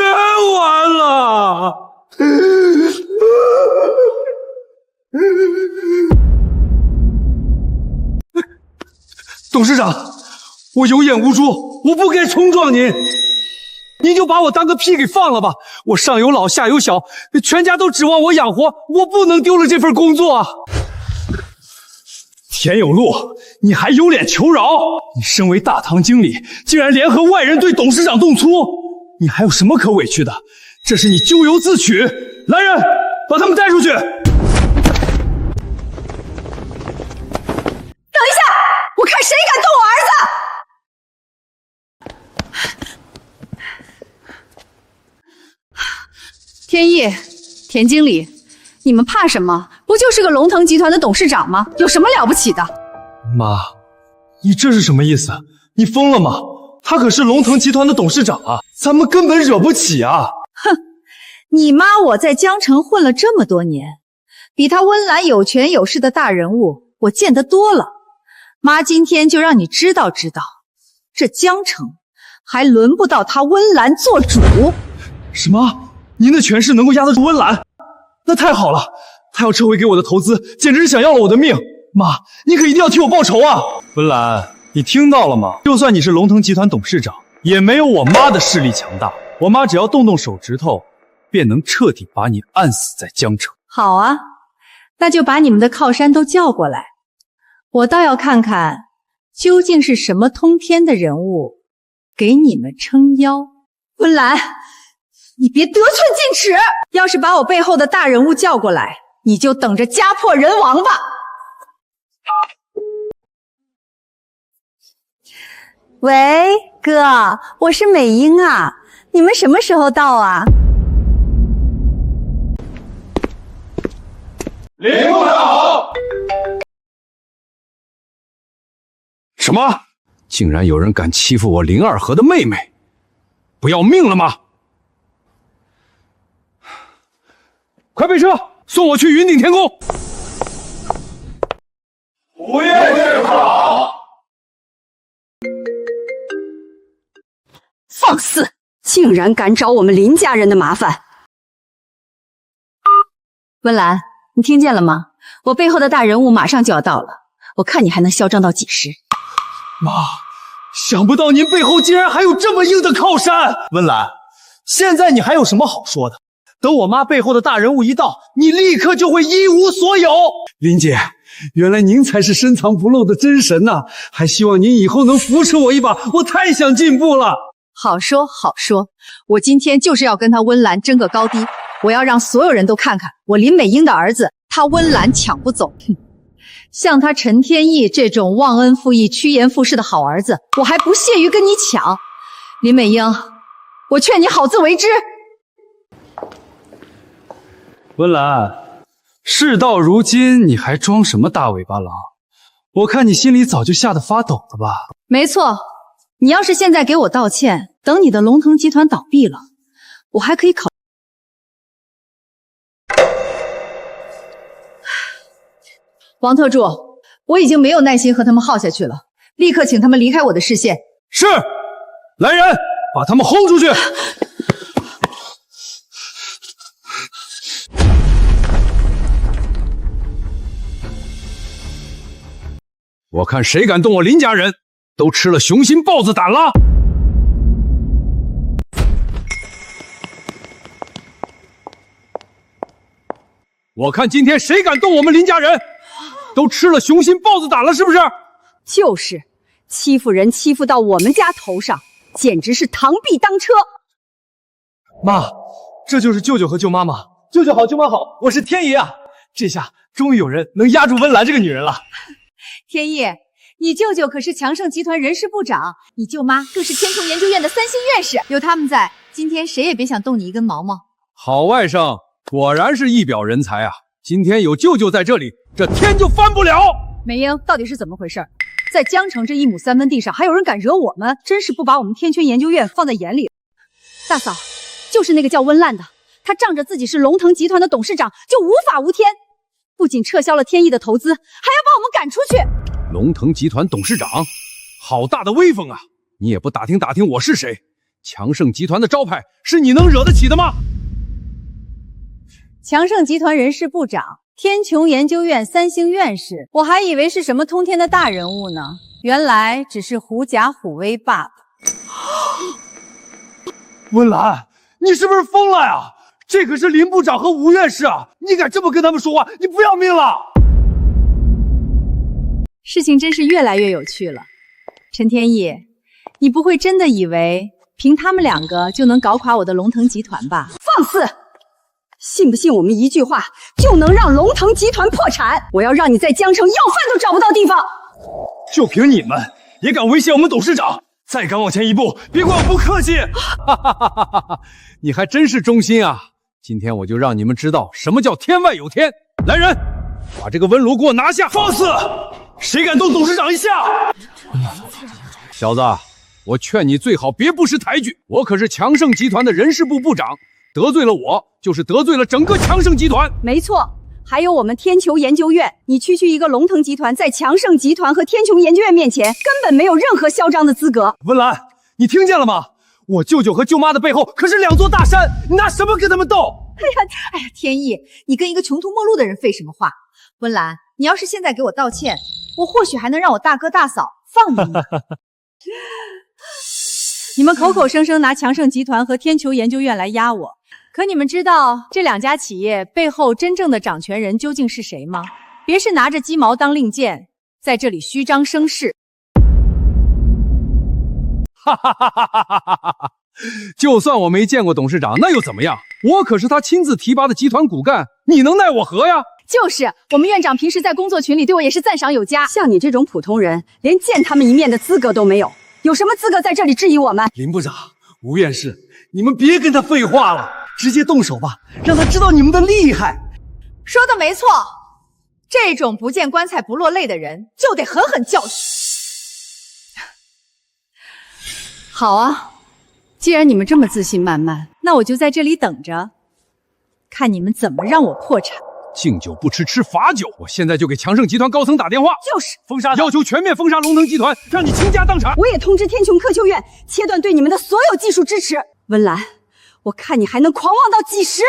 完了！董事长，我有眼无珠，我不该冲撞您。您就把我当个屁给放了吧！我上有老下有小，全家都指望我养活，我不能丢了这份工作啊！田有路，你还有脸求饶？你身为大堂经理，竟然联合外人对董事长动粗，你还有什么可委屈的？这是你咎由自取！来人，把他们带出去！等一下，我看谁敢动我儿子！天意，田经理，你们怕什么？不就是个龙腾集团的董事长吗？有什么了不起的？妈，你这是什么意思？你疯了吗？他可是龙腾集团的董事长啊，咱们根本惹不起啊！哼，你妈我在江城混了这么多年，比他温岚有权有势的大人物我见得多了。妈今天就让你知道知道，这江城还轮不到他温岚做主。什么？您的权势能够压得住温岚？那太好了！他要撤回给我的投资，简直是想要了我的命！妈，你可一定要替我报仇啊！温岚，你听到了吗？就算你是龙腾集团董事长，也没有我妈的势力强大。我妈只要动动手指头，便能彻底把你按死在江城。好啊，那就把你们的靠山都叫过来，我倒要看看究竟是什么通天的人物给你们撑腰。温岚，你别得寸进尺！要是把我背后的大人物叫过来，你就等着家破人亡吧！喂，哥，我是美英啊，你们什么时候到啊？林部长好！什么？竟然有人敢欺负我林二河的妹妹，不要命了吗？快备车，送我去云顶天宫！胡爷爷好！放肆！竟然敢找我们林家人的麻烦！温岚，你听见了吗？我背后的大人物马上就要到了，我看你还能嚣张到几时？妈，想不到您背后竟然还有这么硬的靠山！温岚，现在你还有什么好说的？等我妈背后的大人物一到，你立刻就会一无所有。林姐，原来您才是深藏不露的真神呐！还希望您以后能扶持我一把，我太想进步了。好说好说，我今天就是要跟他温岚争个高低，我要让所有人都看看我林美英的儿子，他温岚抢不走。哼，像他陈天意这种忘恩负义、趋炎附势的好儿子，我还不屑于跟你抢。林美英，我劝你好自为之。温岚，事到如今，你还装什么大尾巴狼？我看你心里早就吓得发抖了吧？没错，你要是现在给我道歉，等你的龙腾集团倒闭了，我还可以考。王特助，我已经没有耐心和他们耗下去了，立刻请他们离开我的视线。是，来人，把他们轰出去！我看谁敢动我林家人，都吃了雄心豹子胆了！我看今天谁敢动我们林家人，都吃了雄心豹子胆了，是不是？就是，欺负人欺负到我们家头上，简直是螳臂当车。妈，这就是舅舅和舅妈吗？舅舅好，舅妈好，我是天爷啊！这下终于有人能压住温岚这个女人了。天意，你舅舅可是强盛集团人事部长，你舅妈更是天穹研究院的3星院士，有他们在，今天谁也别想动你一根毛毛。好外甥，果然是一表人才啊！今天有舅舅在这里，这天就翻不了。美英，到底是怎么回事？在江城这1亩3分地上，还有人敢惹我们，真是不把我们天穹研究院放在眼里。大嫂，就是那个叫温烂的，他仗着自己是龙腾集团的董事长，就无法无天，不仅撤销了天意的投资，还要把我们赶出去。龙腾集团董事长，好大的威风啊！你也不打听打听我是谁？强盛集团的招牌是你能惹得起的吗？强盛集团人事部长，天穹研究院3星院士，我还以为是什么通天的大人物呢，原来只是狐假虎威罢了。温岚，你是不是疯了呀？这可是林部长和吴院士啊！你敢这么跟他们说话，你不要命了？事情真是越来越有趣了。陈天意，你不会真的以为凭他们2个就能搞垮我的龙腾集团吧？放肆！信不信我们一句话就能让龙腾集团破产？我要让你在江城要饭都找不到地方！就凭你们也敢威胁我们董事长？再敢往前一步，别怪我不客气！哈哈哈哈哈！你还真是忠心啊！今天我就让你们知道什么叫天外有天！来人，把这个温炉给我拿下！放肆！谁敢动董事长一下？小子，我劝你最好别不识抬举，我可是强盛集团的人事部部长，得罪了我，就是得罪了整个强盛集团。没错，还有我们天穹研究院，你区区一个龙腾集团，在强盛集团和天穹研究院面前，根本没有任何嚣张的资格。温岚，你听见了吗？我舅舅和舅妈的背后可是2座大山，你拿什么跟他们斗？哎呀，天意，你跟一个穷途末路的人废什么话？温岚，你要是现在给我道歉，我或许还能让我大哥大嫂放你一马。你们口口声声拿强盛集团和天穹研究院来压我，可你们知道这2家企业背后真正的掌权人究竟是谁吗？别是拿着鸡毛当令箭，在这里虚张声势。哈哈哈哈哈哈！就算我没见过董事长，那又怎么样？我可是他亲自提拔的集团骨干，你能奈我何呀？就是，我们院长平时在工作群里对我也是赞赏有加。像你这种普通人，连见他们一面的资格都没有，有什么资格在这里质疑我们？林部长、吴院士，你们别跟他废话了，直接动手吧，让他知道你们的厉害。说的没错，这种不见棺材不落泪的人，就得狠狠教训。好啊，既然你们这么自信满满，那我就在这里等着，看你们怎么让我破产。敬酒不吃吃罚酒，我现在就给强盛集团高层打电话，就是封杀，要求全面封杀龙腾集团，让你倾家荡产。我也通知天穹科修院切断对你们的所有技术支持。温岚，我看你还能狂妄到几时？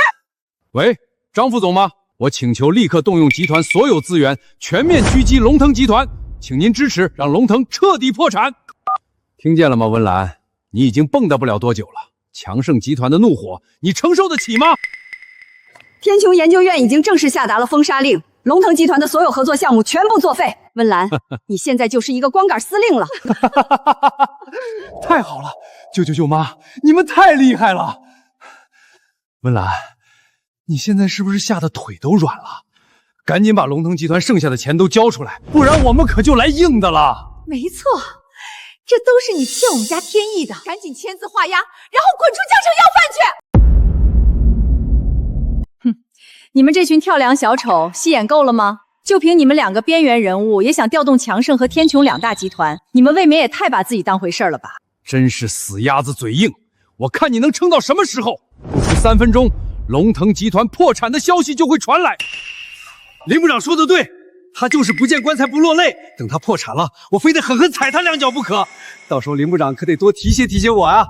喂，张副总吗？我请求立刻动用集团所有资源，全面狙击龙腾集团，请您支持，让龙腾彻底破产。听见了吗，温岚？你已经蹦跶不了多久了，强盛集团的怒火，你承受得起吗？天穹研究院已经正式下达了封杀令，龙腾集团的所有合作项目全部作废。温岚，你现在就是一个光杆司令了。太好了，舅舅舅妈，你们太厉害了。温岚，你现在是不是吓得腿都软了？赶紧把龙腾集团剩下的钱都交出来，不然我们可就来硬的了。没错，这都是你欠我们家天意的，赶紧签字画押，然后滚出江城要饭去。你们这群跳梁小丑戏演够了吗？就凭你们2个边缘人物也想调动强盛和天穹2大集团，你们未免也太把自己当回事了吧？真是死鸭子嘴硬，我看你能撑到什么时候？不出3分钟，龙腾集团破产的消息就会传来。林部长说的对，他就是不见棺材不落泪，等他破产了，我非得狠狠踩他2脚不可。到时候林部长可得多提携提携我啊。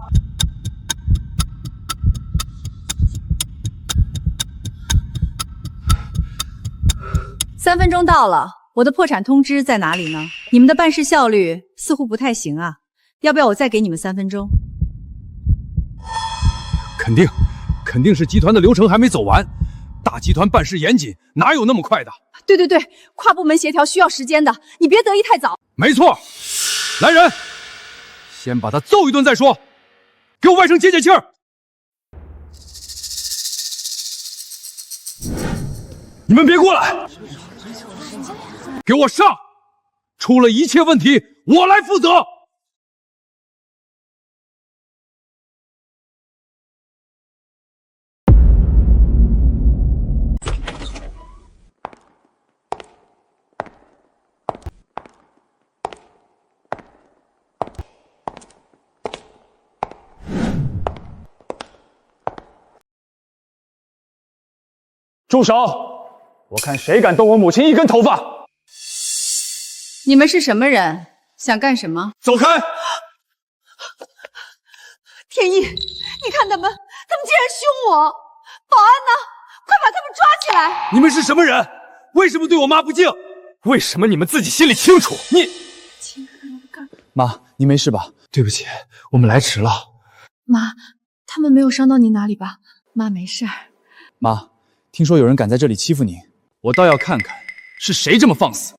3分钟到了，我的破产通知在哪里呢？你们的办事效率似乎不太行啊，要不要我再给你们3分钟？肯定是集团的流程还没走完。大集团办事严谨，哪有那么快的？对，跨部门协调需要时间的，你别得意太早。没错，来人，先把他揍一顿再说。给我外甥解解气儿。你们别过来，给我上！出了一切问题，我来负责。住手！我看谁敢动我母亲一根头发！你们是什么人？想干什么？走开！天意，你看他们竟然凶我！保安呢？快把他们抓起来！你们是什么人？为什么对我妈不敬？为什么你们自己心里清楚？你，妈，你没事吧？对不起，我们来迟了。妈，他们没有伤到你哪里吧？妈没事儿。妈，听说有人敢在这里欺负你，我倒要看看是谁这么放肆。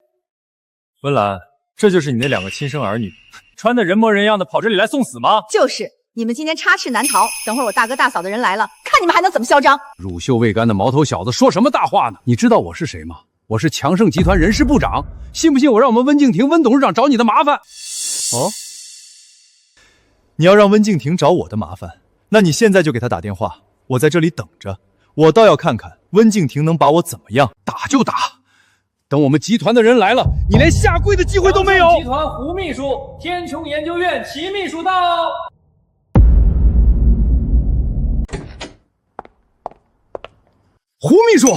温岚，这就是你那2个亲生儿女，穿得人模人样的跑这里来送死吗？就是，你们今天插翅难逃，等会儿我大哥大嫂的人来了，看你们还能怎么嚣张！乳臭未干的毛头小子说什么大话呢？你知道我是谁吗？我是强盛集团人事部长，信不信我让我们温敬亭温董事长找你的麻烦？哦，你要让温敬亭找我的麻烦，那你现在就给他打电话，我在这里等着。我倒要看看温敬亭能把我怎么样。打就打，等我们集团的人来了，你连下跪的机会都没有。集团胡秘书，天穹研究院齐秘书到。胡秘书，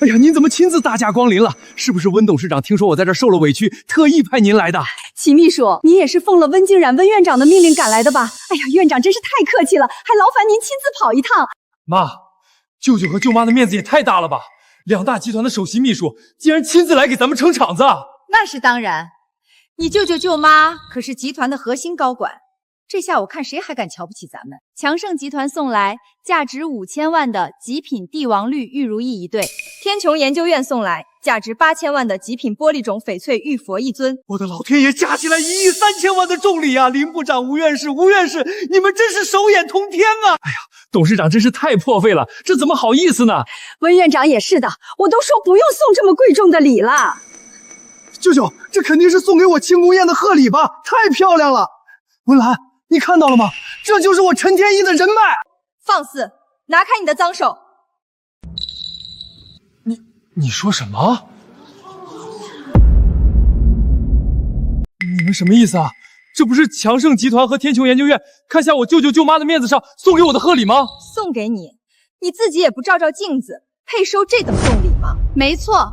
哎呀，您怎么亲自大驾光临了？是不是温董事长听说我在这受了委屈，特意派您来的？齐秘书，你也是奉了温静冉温院长的命令赶来的吧？哎呀，院长真是太客气了，还劳烦您亲自跑一趟。妈，舅舅和舅妈的面子也太大了吧！2大集团的首席秘书竟然亲自来给咱们撑场子。那是当然，你舅舅舅妈可是集团的核心高管，这下我看谁还敢瞧不起咱们。强盛集团送来价值5000万的极品帝王绿玉如意1对，天穹研究院送来价值8000万的极品玻璃种翡翠玉佛1尊。我的老天爷，加起来1亿3千万的重礼啊！林部长、吴院士，你们真是手眼通天啊！哎呀，董事长真是太破费了，这怎么好意思呢？温院长也是的，我都说不用送这么贵重的礼了。舅舅，这肯定是送给我庆功宴的贺礼吧？太漂亮了！温岚，你看到了吗？这就是我陈天一的人脉。放肆！拿开你的脏手！你说什么？你们什么意思啊？这不是强盛集团和天穹研究院看下我舅舅舅妈的面子上送给我的贺礼吗？送给你，你自己也不照照镜子，配收这等重礼吗？没错，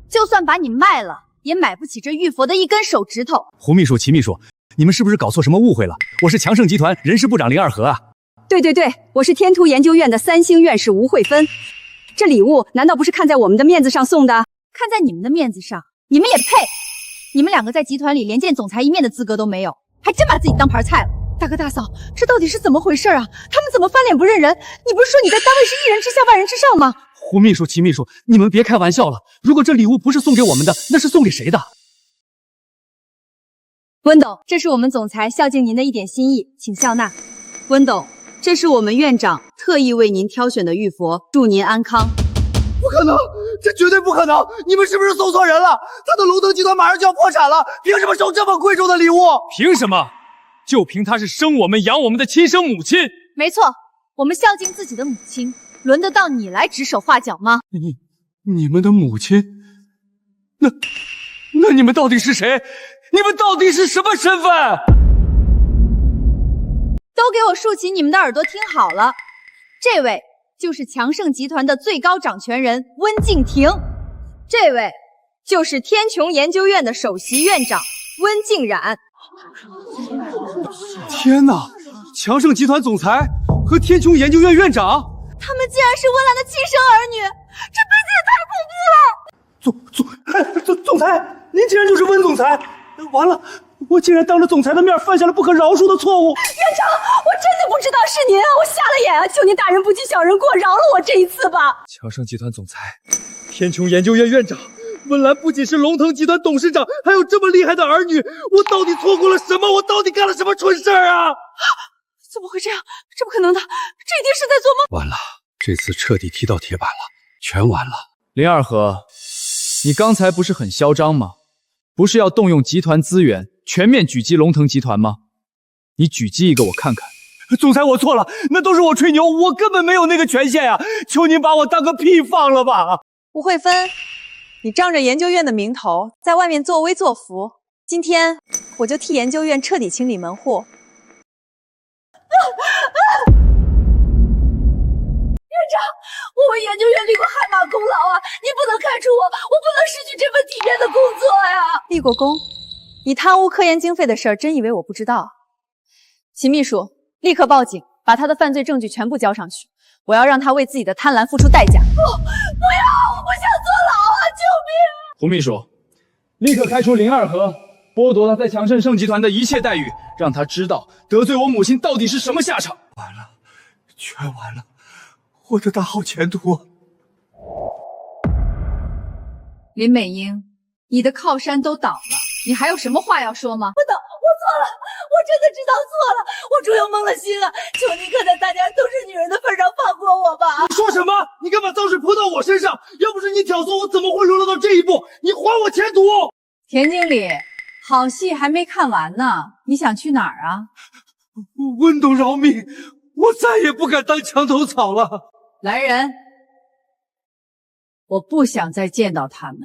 就算把你卖了，也买不起这玉佛的1根手指头。胡秘书、齐秘书，你们是不是搞错什么误会了？我是强盛集团人事部长林二和啊。对，我是天图研究院的3星院士吴慧芬。这礼物难道不是看在我们的面子上送的？看在你们的面子上，你们也配？你们2个在集团里连见总裁一面的资格都没有，还真把自己当盘菜了。大哥大嫂，这到底是怎么回事啊？他们怎么翻脸不认人？你不是说你在单位是1人之下万人之上吗？胡秘书、齐秘书，你们别开玩笑了。如果这礼物不是送给我们的，那是送给谁的？温董，这是我们总裁孝敬您的一点心意，请笑纳。温董，这是我们院长特意为您挑选的玉佛，祝您安康。不可能，这绝对不可能！你们是不是送错人了？他的龙腾集团马上就要破产了，凭什么收这么贵重的礼物？凭什么？就凭她是生我们养我们的亲生母亲。没错，我们孝敬自己的母亲，轮得到你来指手画脚吗？你们的母亲？那你们到底是谁？你们到底是什么身份？都给我竖起你们的耳朵听好了，这位就是强盛集团的最高掌权人温敬亭，这位就是天穹研究院的首席院长温静冉。天哪，强盛集团总裁和天穹研究院院长，他们竟然是温岚的亲生儿女，这辈子也太恐怖了！总裁，您竟然就是温总裁！完了，我竟然当着总裁的面犯下了不可饶恕的错误。院长，我真的不知道是您啊，我瞎了眼啊！求您大人不计小人过，饶了我这一次吧。强盛集团总裁，天穹研究院院长，温岚不仅是龙腾集团董事长，还有这么厉害的儿女，我到底错过了什么？我到底干了什么蠢事儿啊？怎么会这样？这不可能的，这一定是在做梦。完了，这次彻底踢到铁板了，全完了。林二和，你刚才不是很嚣张吗？不是要动用集团资源全面狙击龙腾集团吗？你狙击一个我看看。总裁，我错了，那都是我吹牛，我根本没有那个权限呀！求您把我当个屁放了吧！吴慧芬，你仗着研究院的名头，在外面作威作福，今天我就替研究院彻底清理门户。院长，我为研究院立过汗马功劳啊！你不能开除我，我不能失去这份体面的工作呀！立过功，你贪污科研经费的事儿，真以为我不知道？秦秘书，立刻报警，把他的犯罪证据全部交上去，我要让他为自己的贪婪付出代价。不要，我不想坐牢啊！救命！胡秘书，立刻开除林二和，剥夺他在强盛盛集团的一切待遇，让他知道得罪我母亲到底是什么下场。完了，全完了，我的大好前途啊！林美英，你的靠山都倒了，你还有什么话要说吗？不懂，我错了，我真的知道错了，我猪油蒙了心啊！求您可在大家都是女人的份上放过我吧！你说什么？你敢把脏水泼到我身上？要不是你挑唆，我怎么会沦落到这一步？你还我前途！田经理，好戏还没看完呢，你想去哪儿啊？温董饶命，我再也不敢当墙头草了。来人，我不想再见到他们。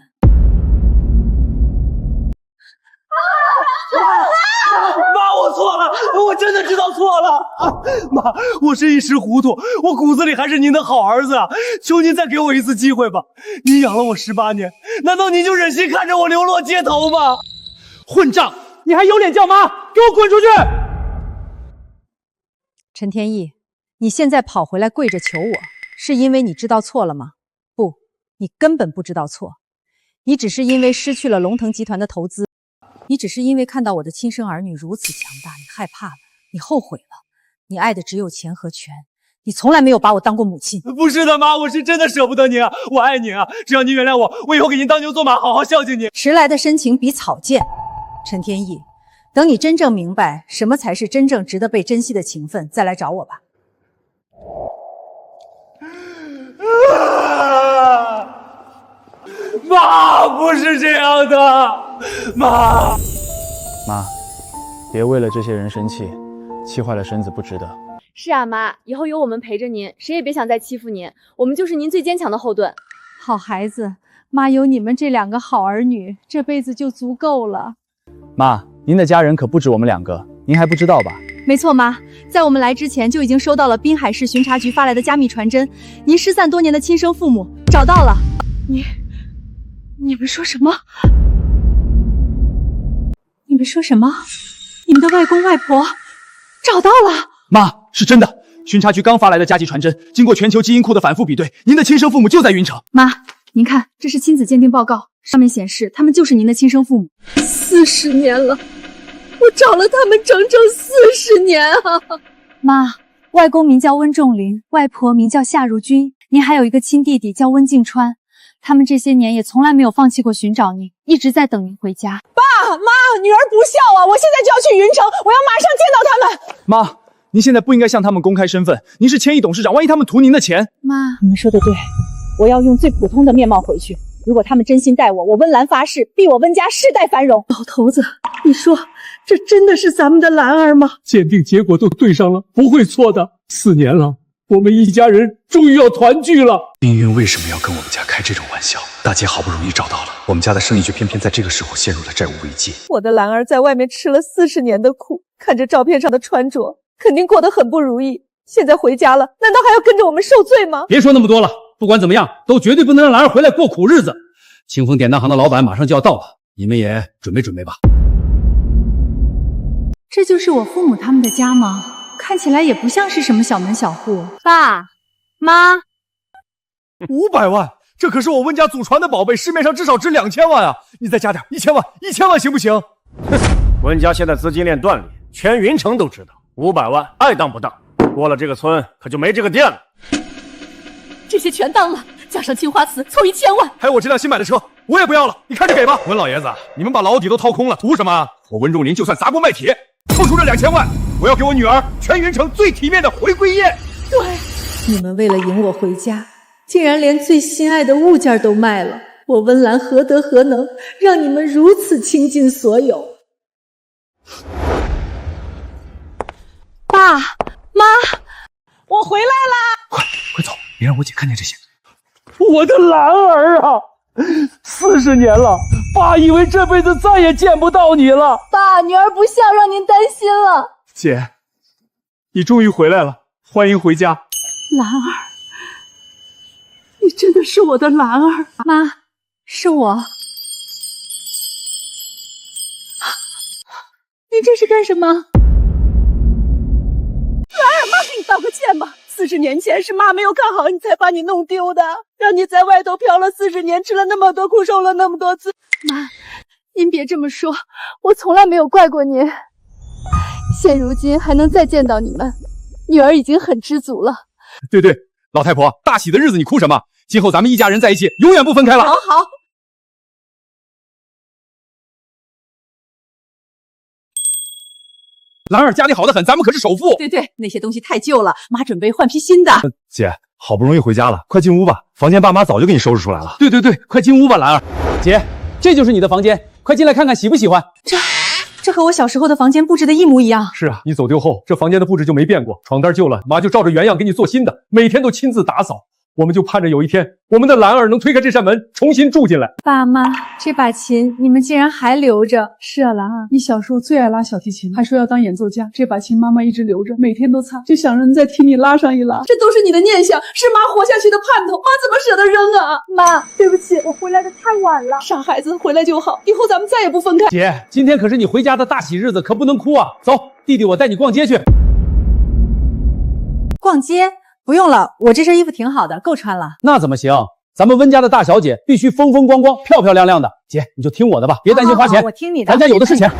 妈，我错了，我真的知道错了。妈，我是一时糊涂，我骨子里还是您的好儿子啊！求您再给我一次机会吧。您养了我18年，难道您就忍心看着我流落街头吗？混账！你还有脸叫妈？给我滚出去！陈天意，你现在跑回来跪着求我，是因为你知道错了吗？不，你根本不知道错，你只是因为失去了龙腾集团的投资。你只是因为看到我的亲生儿女如此强大，你害怕了，你后悔了，你爱的只有钱和权，你从来没有把我当过母亲。不是的，妈，我是真的舍不得您啊，我爱您啊，只要您原谅我，我以后给您当牛做马，好好孝敬您。迟来的深情比草贱，陈天意，等你真正明白什么才是真正值得被珍惜的情分，再来找我吧。妈，不是这样的，妈，别为了这些人生气，气坏了身子不值得。是啊，妈，以后有我们陪着您，谁也别想再欺负您，我们就是您最坚强的后盾。好孩子，妈有你们这2个好儿女，这辈子就足够了。妈，您的家人可不止我们2个，您还不知道吧？没错，妈，在我们来之前就已经收到了滨海市巡查局发来的加密传真，您失散多年的亲生父母找到了。你们说什么？你们说什么？你们的外公外婆找到了？妈，是真的，巡查局刚发来的加急传真，经过全球基因库的反复比对，您的亲生父母就在云城。妈，您看，这是亲子鉴定报告，上面显示他们就是您的亲生父母。40年了，我找了他们整整40年啊！妈，外公名叫温仲林，外婆名叫夏如君，您还有一个亲弟弟叫温敬川。他们这些年也从来没有放弃过寻找您，一直在等您回家。爸妈，女儿不孝啊！我现在就要去云城，我要马上见到他们。妈，您现在不应该向他们公开身份，您是千亿董事长，万一他们图您的钱。妈，你们说的对，我要用最普通的面貌回去。如果他们真心待我，我温岚发誓必我温家世代繁荣。老头子，你说这真的是咱们的兰儿吗？鉴定结果都对上了，不会错的。4年了，我们一家人终于要团聚了。命运为什么要跟我们家开这种玩笑？大姐好不容易找到了，我们家的生意却偏偏在这个时候陷入了债务危机。我的兰儿在外面吃了40年的苦，看着照片上的穿着，肯定过得很不如意。现在回家了，难道还要跟着我们受罪吗？别说那么多了，不管怎么样，都绝对不能让兰儿回来过苦日子。清风典当行的老板马上就要到了，你们也准备准备吧。这就是我父母他们的家吗？看起来也不像是什么小门小户。爸妈500万，这可是我温家祖传的宝贝，市面上至少值2000万啊！你再加点1000万，1000万行不行？温家现在资金链断裂，全云城都知道，500万爱当不当。过了这个村，可就没这个店了。这些全当了，加上青花瓷，凑1000万。还有我这辆新买的车，我也不要了，你看着给吧。温老爷子，你们把老底都掏空了，图什么？我温仲林就算砸锅卖铁，凑出这2000万，我要给我女儿全云城最体面的回归宴。对，你们为了迎我回家，竟然连最心爱的物件都卖了，我温岚何德何能让你们如此倾尽所有？爸妈，我回来啦！快走，别让我姐看见这些。我的兰儿啊，40年了，爸以为这辈子再也见不到你了。爸，女儿不孝，让您担心了。姐，你终于回来了，欢迎回家。兰儿，你真的是我的兰儿。妈，是我。你这是干什么？兰儿，妈给你道个歉吧。40年前是妈没有看好你，才把你弄丢的，让你在外头漂了40年，吃了那么多苦，受了那么多罪。妈，您别这么说，我从来没有怪过您。现如今还能再见到你们，女儿已经很知足了。对，老太婆，大喜的日子你哭什么？今后咱们一家人在一起，永远不分开了。好。兰儿家里好得很，咱们可是首富。对，那些东西太旧了，妈准备换批新的。姐，好不容易回家了，快进屋吧。房间爸妈早就给你收拾出来了。对，快进屋吧，兰儿。姐，这就是你的房间，快进来看看喜不喜欢。这和我小时候的房间布置的一模一样。是啊，你走丢后，这房间的布置就没变过，床单旧了，妈就照着原样给你做新的，每天都亲自打扫。我们就盼着有一天，我们的兰儿能推开这扇门，重新住进来。爸妈，这把琴你们竟然还留着？是啊，兰儿，你小时候最爱拉小提琴，还说要当演奏家。这把琴妈妈一直留着，每天都擦，就想着再替你拉上一拉。这都是你的念想，是妈活下去的盼头，妈怎么舍得扔啊？妈，对不起，我回来的太晚了。傻孩子，回来就好，以后咱们再也不分开。姐，今天可是你回家的大喜日子，可不能哭啊！走，弟弟，我带你逛街去。逛街？不用了，我这身衣服挺好的，够穿了。那怎么行？咱们温家的大小姐必须风风光光、漂漂亮亮的。姐，你就听我的吧，别担心花钱。我听你的，咱家有的是钱。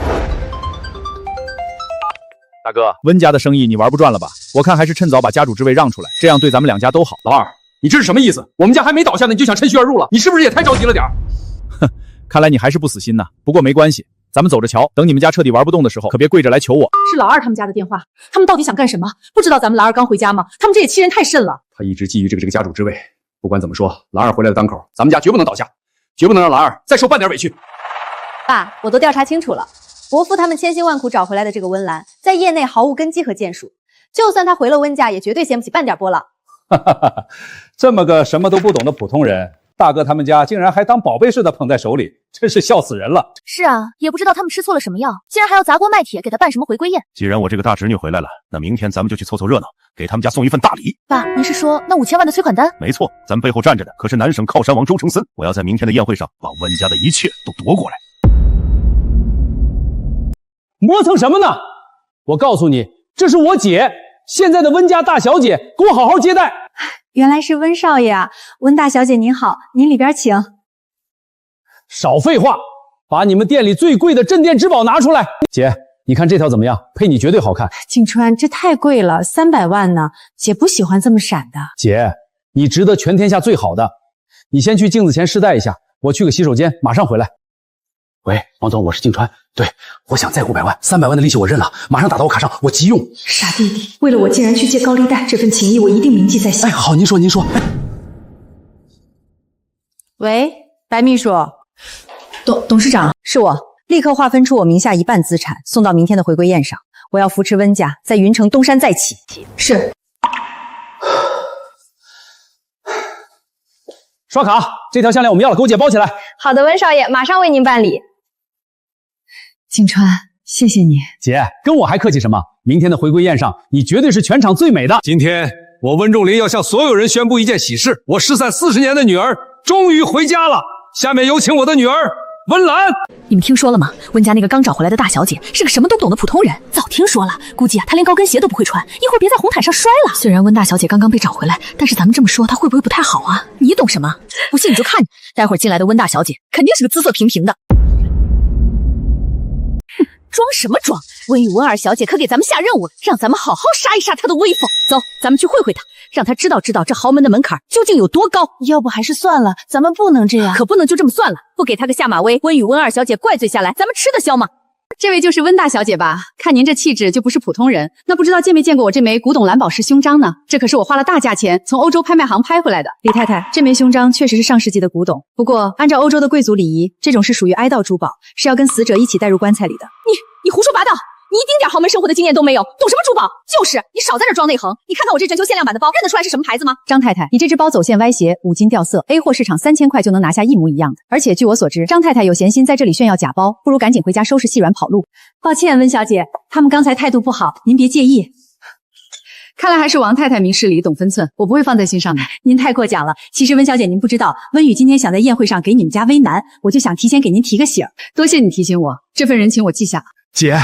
大哥，温家的生意你玩不转了吧？我看还是趁早把家主之位让出来，这样对咱们两家都好。老二，你这是什么意思？我们家还没倒下呢，你就想趁虚而入了？你是不是也太着急了点？哼，看来你还是不死心呐。不过没关系。咱们走着瞧，等你们家彻底玩不动的时候，可别跪着来求我。是老二他们家的电话，他们到底想干什么？不知道咱们兰儿刚回家吗？他们这也欺人太甚了。他一直觊觎这个家主之位，不管怎么说，兰儿回来的当口，咱们家绝不能倒下，绝不能让兰儿再受半点委屈。爸，我都调查清楚了，伯父他们千辛万苦找回来的这个温岚，在业内毫无根基和建树，就算他回了温家，也绝对掀不起半点波浪。这么个什么都不懂的普通人，大哥他们家竟然还当宝贝似的捧在手里，真是笑死人了。是啊，也不知道他们吃错了什么药，竟然还要砸锅卖铁给他办什么回归宴。既然我这个大侄女回来了，那明天咱们就去凑凑热闹，给他们家送一份大礼。爸，您是说那5000万的催款单？没错，咱背后站着的可是南省靠山王周承森，我要在明天的宴会上把温家的一切都夺过来。磨蹭什么呢？我告诉你，这是我姐，现在的温家大小姐，给我好好接待。原来是温少爷啊，温大小姐您好，您里边请。少废话，把你们店里最贵的镇店之宝拿出来。姐，你看这条怎么样？配你绝对好看。景川，这太贵了，300万呢，姐不喜欢这么闪的。姐，你值得全天下最好的。你先去镜子前试戴一下，我去个洗手间，马上回来。喂，王总，我是静川。对，我想再500万，300万的利息我认了，马上打到我卡上，我急用。傻弟弟，为了我竟然去借高利贷，这份情谊我一定铭记在心。哎，好，您说。喂，白秘书，董事长，是我，立刻划分出我名下1半资产，送到明天的回归宴上。我要扶持温家在云城东山再起。是。刷卡，这条项链我们要了，给我姐包起来。好的，温少爷，马上为您办理。景川，谢谢你。姐，跟我还客气什么？明天的回归宴上，你绝对是全场最美的。今天我温仲林要向所有人宣布一件喜事，我失散40年的女儿终于回家了。下面有请我的女儿温岚。你们听说了吗？温家那个刚找回来的大小姐是个什么都不懂的普通人。早听说了，估计她连高跟鞋都不会穿，一会儿别在红毯上摔了。虽然温大小姐刚刚被找回来，但是咱们这么说，她会不会不太好啊？你懂什么？不信信你就看着，待会儿进来的温大小姐肯定是个姿色平平的。哼，装什么装？温雨温二小姐可给咱们下任务了，让咱们好好杀一杀她的威风。走，咱们去会会她，让她知道这豪门的门槛究竟有多高。要不还是算了，咱们不能这样。可不能就这么算了，不给她个下马威，温雨温二小姐怪罪下来，咱们吃得消吗？这位就是温大小姐吧？看您这气质就不是普通人。那不知道见没见过我这枚古董蓝宝石胸章呢？这可是我花了大价钱从欧洲拍卖行拍回来的。李太太，这枚胸章确实是上世纪的古董，不过按照欧洲的贵族礼仪，这种是属于哀悼珠宝，是要跟死者一起带入棺材里的。你胡说八道！你一丁点豪门生活的经验都没有，懂什么珠宝？就是你少在这装内行！你看看我这珍馐限量版的包，认得出来是什么牌子吗？张太太，你这只包走线歪斜，5金掉色 ，A 货市场3000块就能拿下一模一样的。而且据我所知，张太太有闲心在这里炫耀假包，不如赶紧回家收拾细软跑路。抱歉，温小姐，他们刚才态度不好，您别介意。看来还是王太太明事理，懂分寸，我不会放在心上的。您太过奖了。其实温小姐您不知道，温雨今天想在宴会上给你们家为难，我就想提前给您提个醒。多谢你提醒我，这份人情我记下了。姐，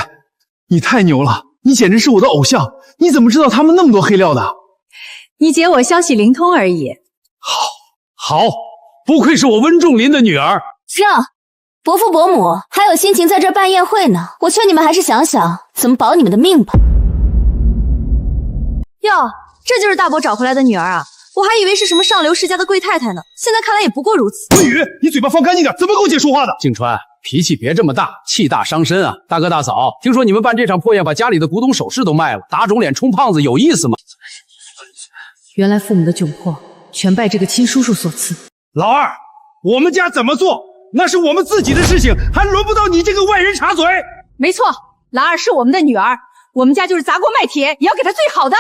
你太牛了，你简直是我的偶像！你怎么知道他们那么多黑料的？你姐我消息灵通而已。好，不愧是我温仲林的女儿。让伯父伯母还有心情在这儿办宴会呢，我劝你们还是想想怎么保你们的命吧。哟，这就是大伯找回来的女儿啊！我还以为是什么上流世家的贵太太呢，现在看来也不过如此。温雨，你嘴巴放干净点，怎么跟我姐说话的？静川，脾气别这么大，气大伤身啊！大哥大嫂，听说你们办这场破宴，把家里的古董首饰都卖了，打肿脸充胖子，有意思吗？原来父母的窘迫全拜这个亲叔叔所赐。老二，我们家怎么做，那是我们自己的事情，还轮不到你这个外人插嘴。没错，兰儿是我们的女儿，我们家就是砸锅卖铁也要给她最好的。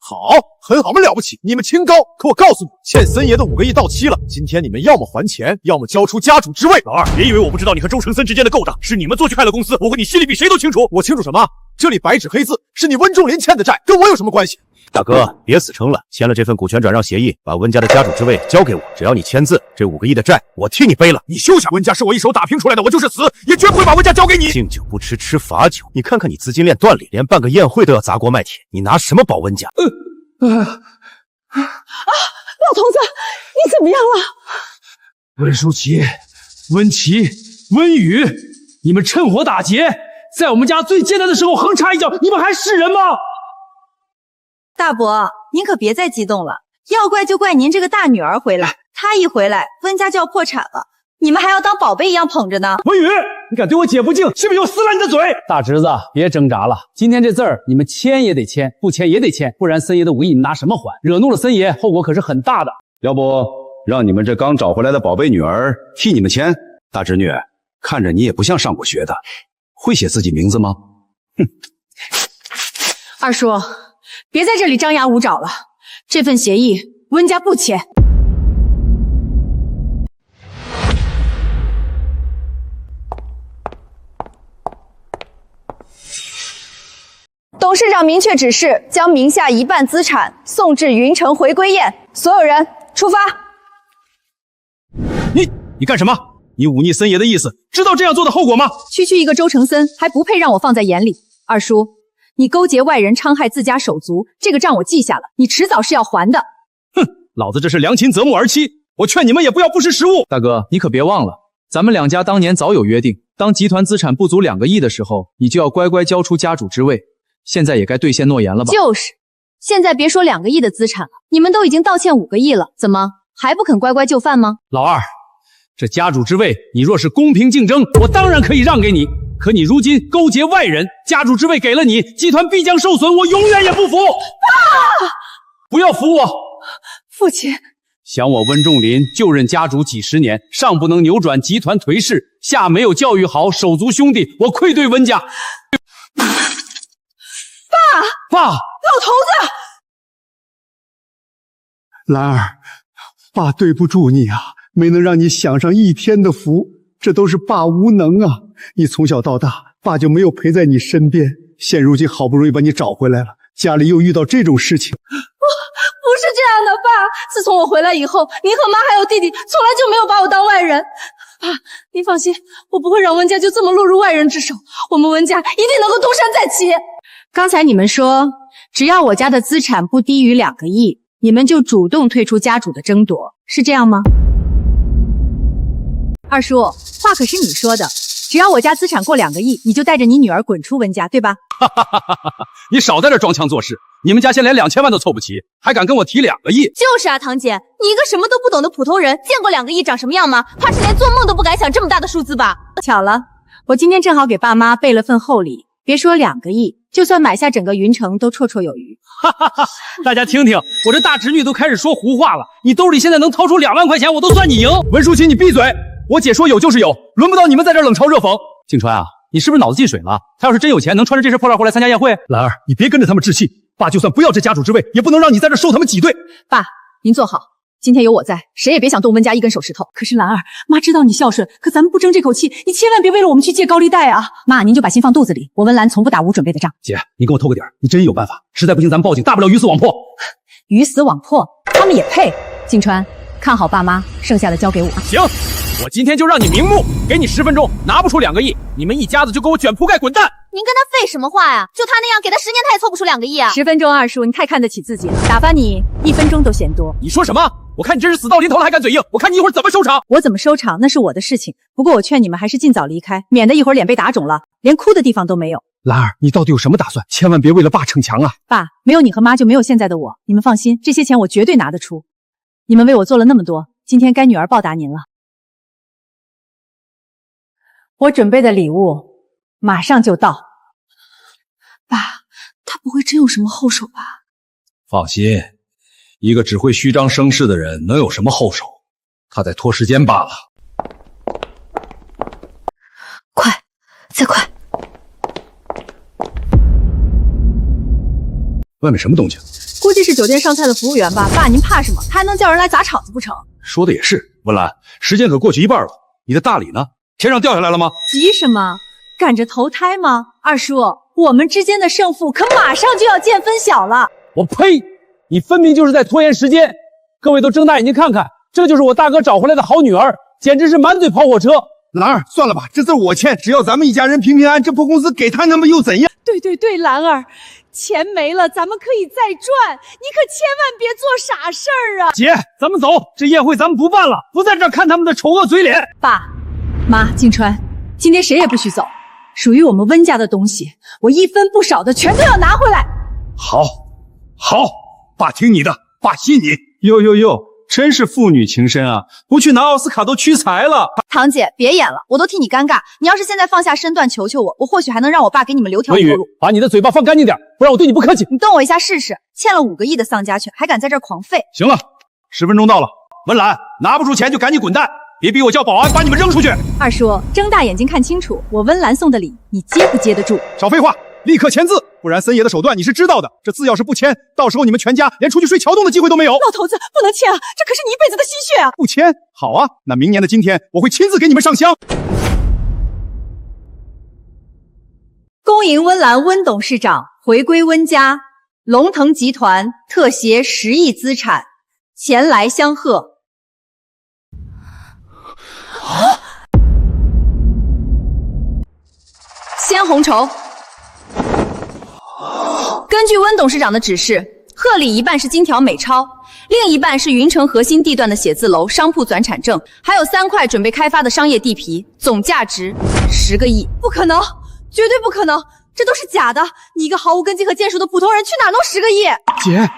好，很好嘛，了不起！你们清高，可我告诉你，欠森爷的5个亿到期了，今天你们要么还钱，要么交出家主之位。老二，别以为我不知道你和周成森之间的勾当，是你们做去害了公司，我和你心里比谁都清楚。我清楚什么？这里白纸黑字，是你温仲林欠的债，跟我有什么关系？大哥，别死撑了，签了这份股权转让协议，把温家的家主之位交给我，只要你签字，这5个亿的债我替你背了。你休想！温家是我一手打拼出来的，我就是死也绝不会把温家交给你。敬酒不吃吃罚酒，你看看你资金链断裂，连办个宴会都要砸锅卖铁，你拿什么保温家？老头子，你怎么样了？温舒淇、温琪、温雨，你们趁火打劫，在我们家最艰难的时候横插一脚，你们还是人吗？大伯，您可别再激动了，要怪就怪您这个大女儿回来，她一回来，温家就要破产了，你们还要当宝贝一样捧着呢。温雨，你敢对我姐不敬，信不信我撕烂你的嘴？大侄子，别挣扎了，今天这字儿你们签也得签，不签也得签，不然森爷的5个亿你们拿什么还？惹怒了森爷，后果可是很大的。要不让你们这刚找回来的宝贝女儿替你们签？大侄女，看着你也不像上过学的，会写自己名字吗？哼！二叔，别在这里张牙舞爪了，这份协议温家不签。董事长明确指示，将名下1半资产送至云城回归宴，所有人出发。你干什么？你忤逆森爷的意思，知道这样做的后果吗？区区一个周成森还不配让我放在眼里。二叔，你勾结外人戕害自家手足，这个账我记下了，你迟早是要还的。哼，老子这是良禽择木而栖，我劝你们也不要不识时务。大哥，你可别忘了，咱们2家当年早有约定，当集团资产不足2个亿的时候，你就要乖乖交出家主之位。现在也该兑现诺言了吧？就是，现在别说2个亿的资产了，你们都已经道歉5个亿了，怎么还不肯乖乖就范吗？老二，这家主之位，你若是公平竞争，我当然可以让给你。可你如今勾结外人，家主之位给了你，集团必将受损，我永远也不服！爸，不要服我！父亲，想我温仲林就任家主几十年，尚不能扭转集团颓势，下没有教育好手足兄弟，我愧对温家。爸，老头子，兰儿，爸对不住你啊，没能让你享上一天的福，这都是爸无能啊！你从小到大，爸就没有陪在你身边，现如今好不容易把你找回来了，家里又遇到这种事情。不是这样的，爸，自从我回来以后，您和妈还有弟弟从来就没有把我当外人。爸，您放心，我不会让温家就这么落入外人之手，我们温家一定能够东山再起。刚才你们说，只要我家的资产不低于2个亿，你们就主动退出家主的争夺，是这样吗？二叔，话可是你说的，只要我家资产过2个亿，你就带着你女儿滚出温家，对吧？你少在这装腔作势，你们家现连2000万都凑不齐，还敢跟我提2个亿？就是啊，堂姐，你一个什么都不懂的普通人，见过2个亿长什么样吗？怕是连做梦都不敢想这么大的数字吧？巧了，我今天正好给爸妈备了份厚礼，别说2个亿，就算买下整个云城都绰绰有余。大家听听，我这大侄女都开始说胡话了。你兜里现在能掏出2万块钱，我都算你赢。文淑琪，你闭嘴！我姐说有就是有，轮不到你们在这冷嘲热讽。静川啊，你是不是脑子进水了？他要是真有钱，能穿着这身破烂货来参加宴会？兰儿，你别跟着他们置气。爸就算不要这家主之位，也不能让你在这受他们挤兑。爸，您坐好，今天有我在，谁也别想动温家一根手指头。可是兰儿，妈知道你孝顺，可咱们不争这口气，你千万别为了我们去借高利贷啊！妈，您就把心放肚子里，我温岚从不打无准备的仗。姐，你给我透个底儿，你真有办法？实在不行，咱们报警，大不了鱼死网破。鱼死网破，他们也配？静川，看好爸妈，剩下的交给我。行，我今天就让你瞑目，给你10分钟，拿不出2个亿，你们一家子就给我卷铺盖滚蛋！您跟他废什么话呀？就他那样，给他10年他也凑不出2个亿啊！10分钟，二叔，你太看得起自己了，打发你1分钟都嫌多。你说什么？我看你真是死到临头了还敢嘴硬，我看你一会儿怎么收场！我怎么收场那是我的事情，不过我劝你们还是尽早离开，免得一会儿脸被打肿了，连哭的地方都没有。兰儿，你到底有什么打算？千万别为了爸逞强啊！爸，没有你和妈就没有现在的我，你们放心，这些钱我绝对拿得出。你们为我做了那么多，今天该女儿报答您了。我准备的礼物马上就到。爸，他不会真有什么后手吧？放心，一个只会虚张声势的人能有什么后手？他在拖时间罢了。快，再快！外面什么动静？估计是酒店上菜的服务员吧。爸，您怕什么？他还能叫人来砸场子不成？说的也是，文兰，时间可过去1半了，你的大礼呢？天上掉下来了吗？急什么？赶着投胎吗？二叔，我们之间的胜负可马上就要见分晓了。我呸！你分明就是在拖延时间。各位都睁大眼睛看看，这就是我大哥找回来的好女儿，简直是满嘴跑火车。兰儿，算了吧，这字我欠，只要咱们一家人平平安安，这破公司给他那么又怎样？对，兰儿，钱没了，咱们可以再赚，你可千万别做傻事儿啊！姐，咱们走，这宴会咱们不办了，不在这儿看他们的丑恶嘴脸。爸妈，静川，今天谁也不许走，属于我们温家的东西，我1分不少的全都要拿回来。好，爸听你的，爸信你。哟，真是父女情深啊！不去拿奥斯卡都屈才了。堂姐，别演了，我都替你尴尬。你要是现在放下身段求求我，我或许还能让我爸给你们留条后路。把你的嘴巴放干净点，不然我对你不客气。你动我一下试试，欠了5个亿的丧家犬，还敢在这儿狂吠？行了，10分钟到了，文兰，拿不出钱就赶紧滚蛋，别逼我叫保安把你们扔出去。二叔，睁大眼睛看清楚，我温岚送的礼，你接不接得住？少废话，立刻签字，不然森爷的手段你是知道的。这字要是不签，到时候你们全家连出去睡桥洞的机会都没有。老头子，不能签啊，这可是你一辈子的心血啊！不签，好啊，那明年的今天我会亲自给你们上香。恭迎温岚温董事长回归温家，龙腾集团特携10亿资产前来相贺。鲜红绸。根据温董事长的指示，贺礼一半是金条美钞，另一半是云城核心地段的写字楼、商铺转产证，还有3块准备开发的商业地皮，总价值10个亿。不可能，绝对不可能，这都是假的！你一个毫无根基和建树的普通人，去哪弄10个亿？姐，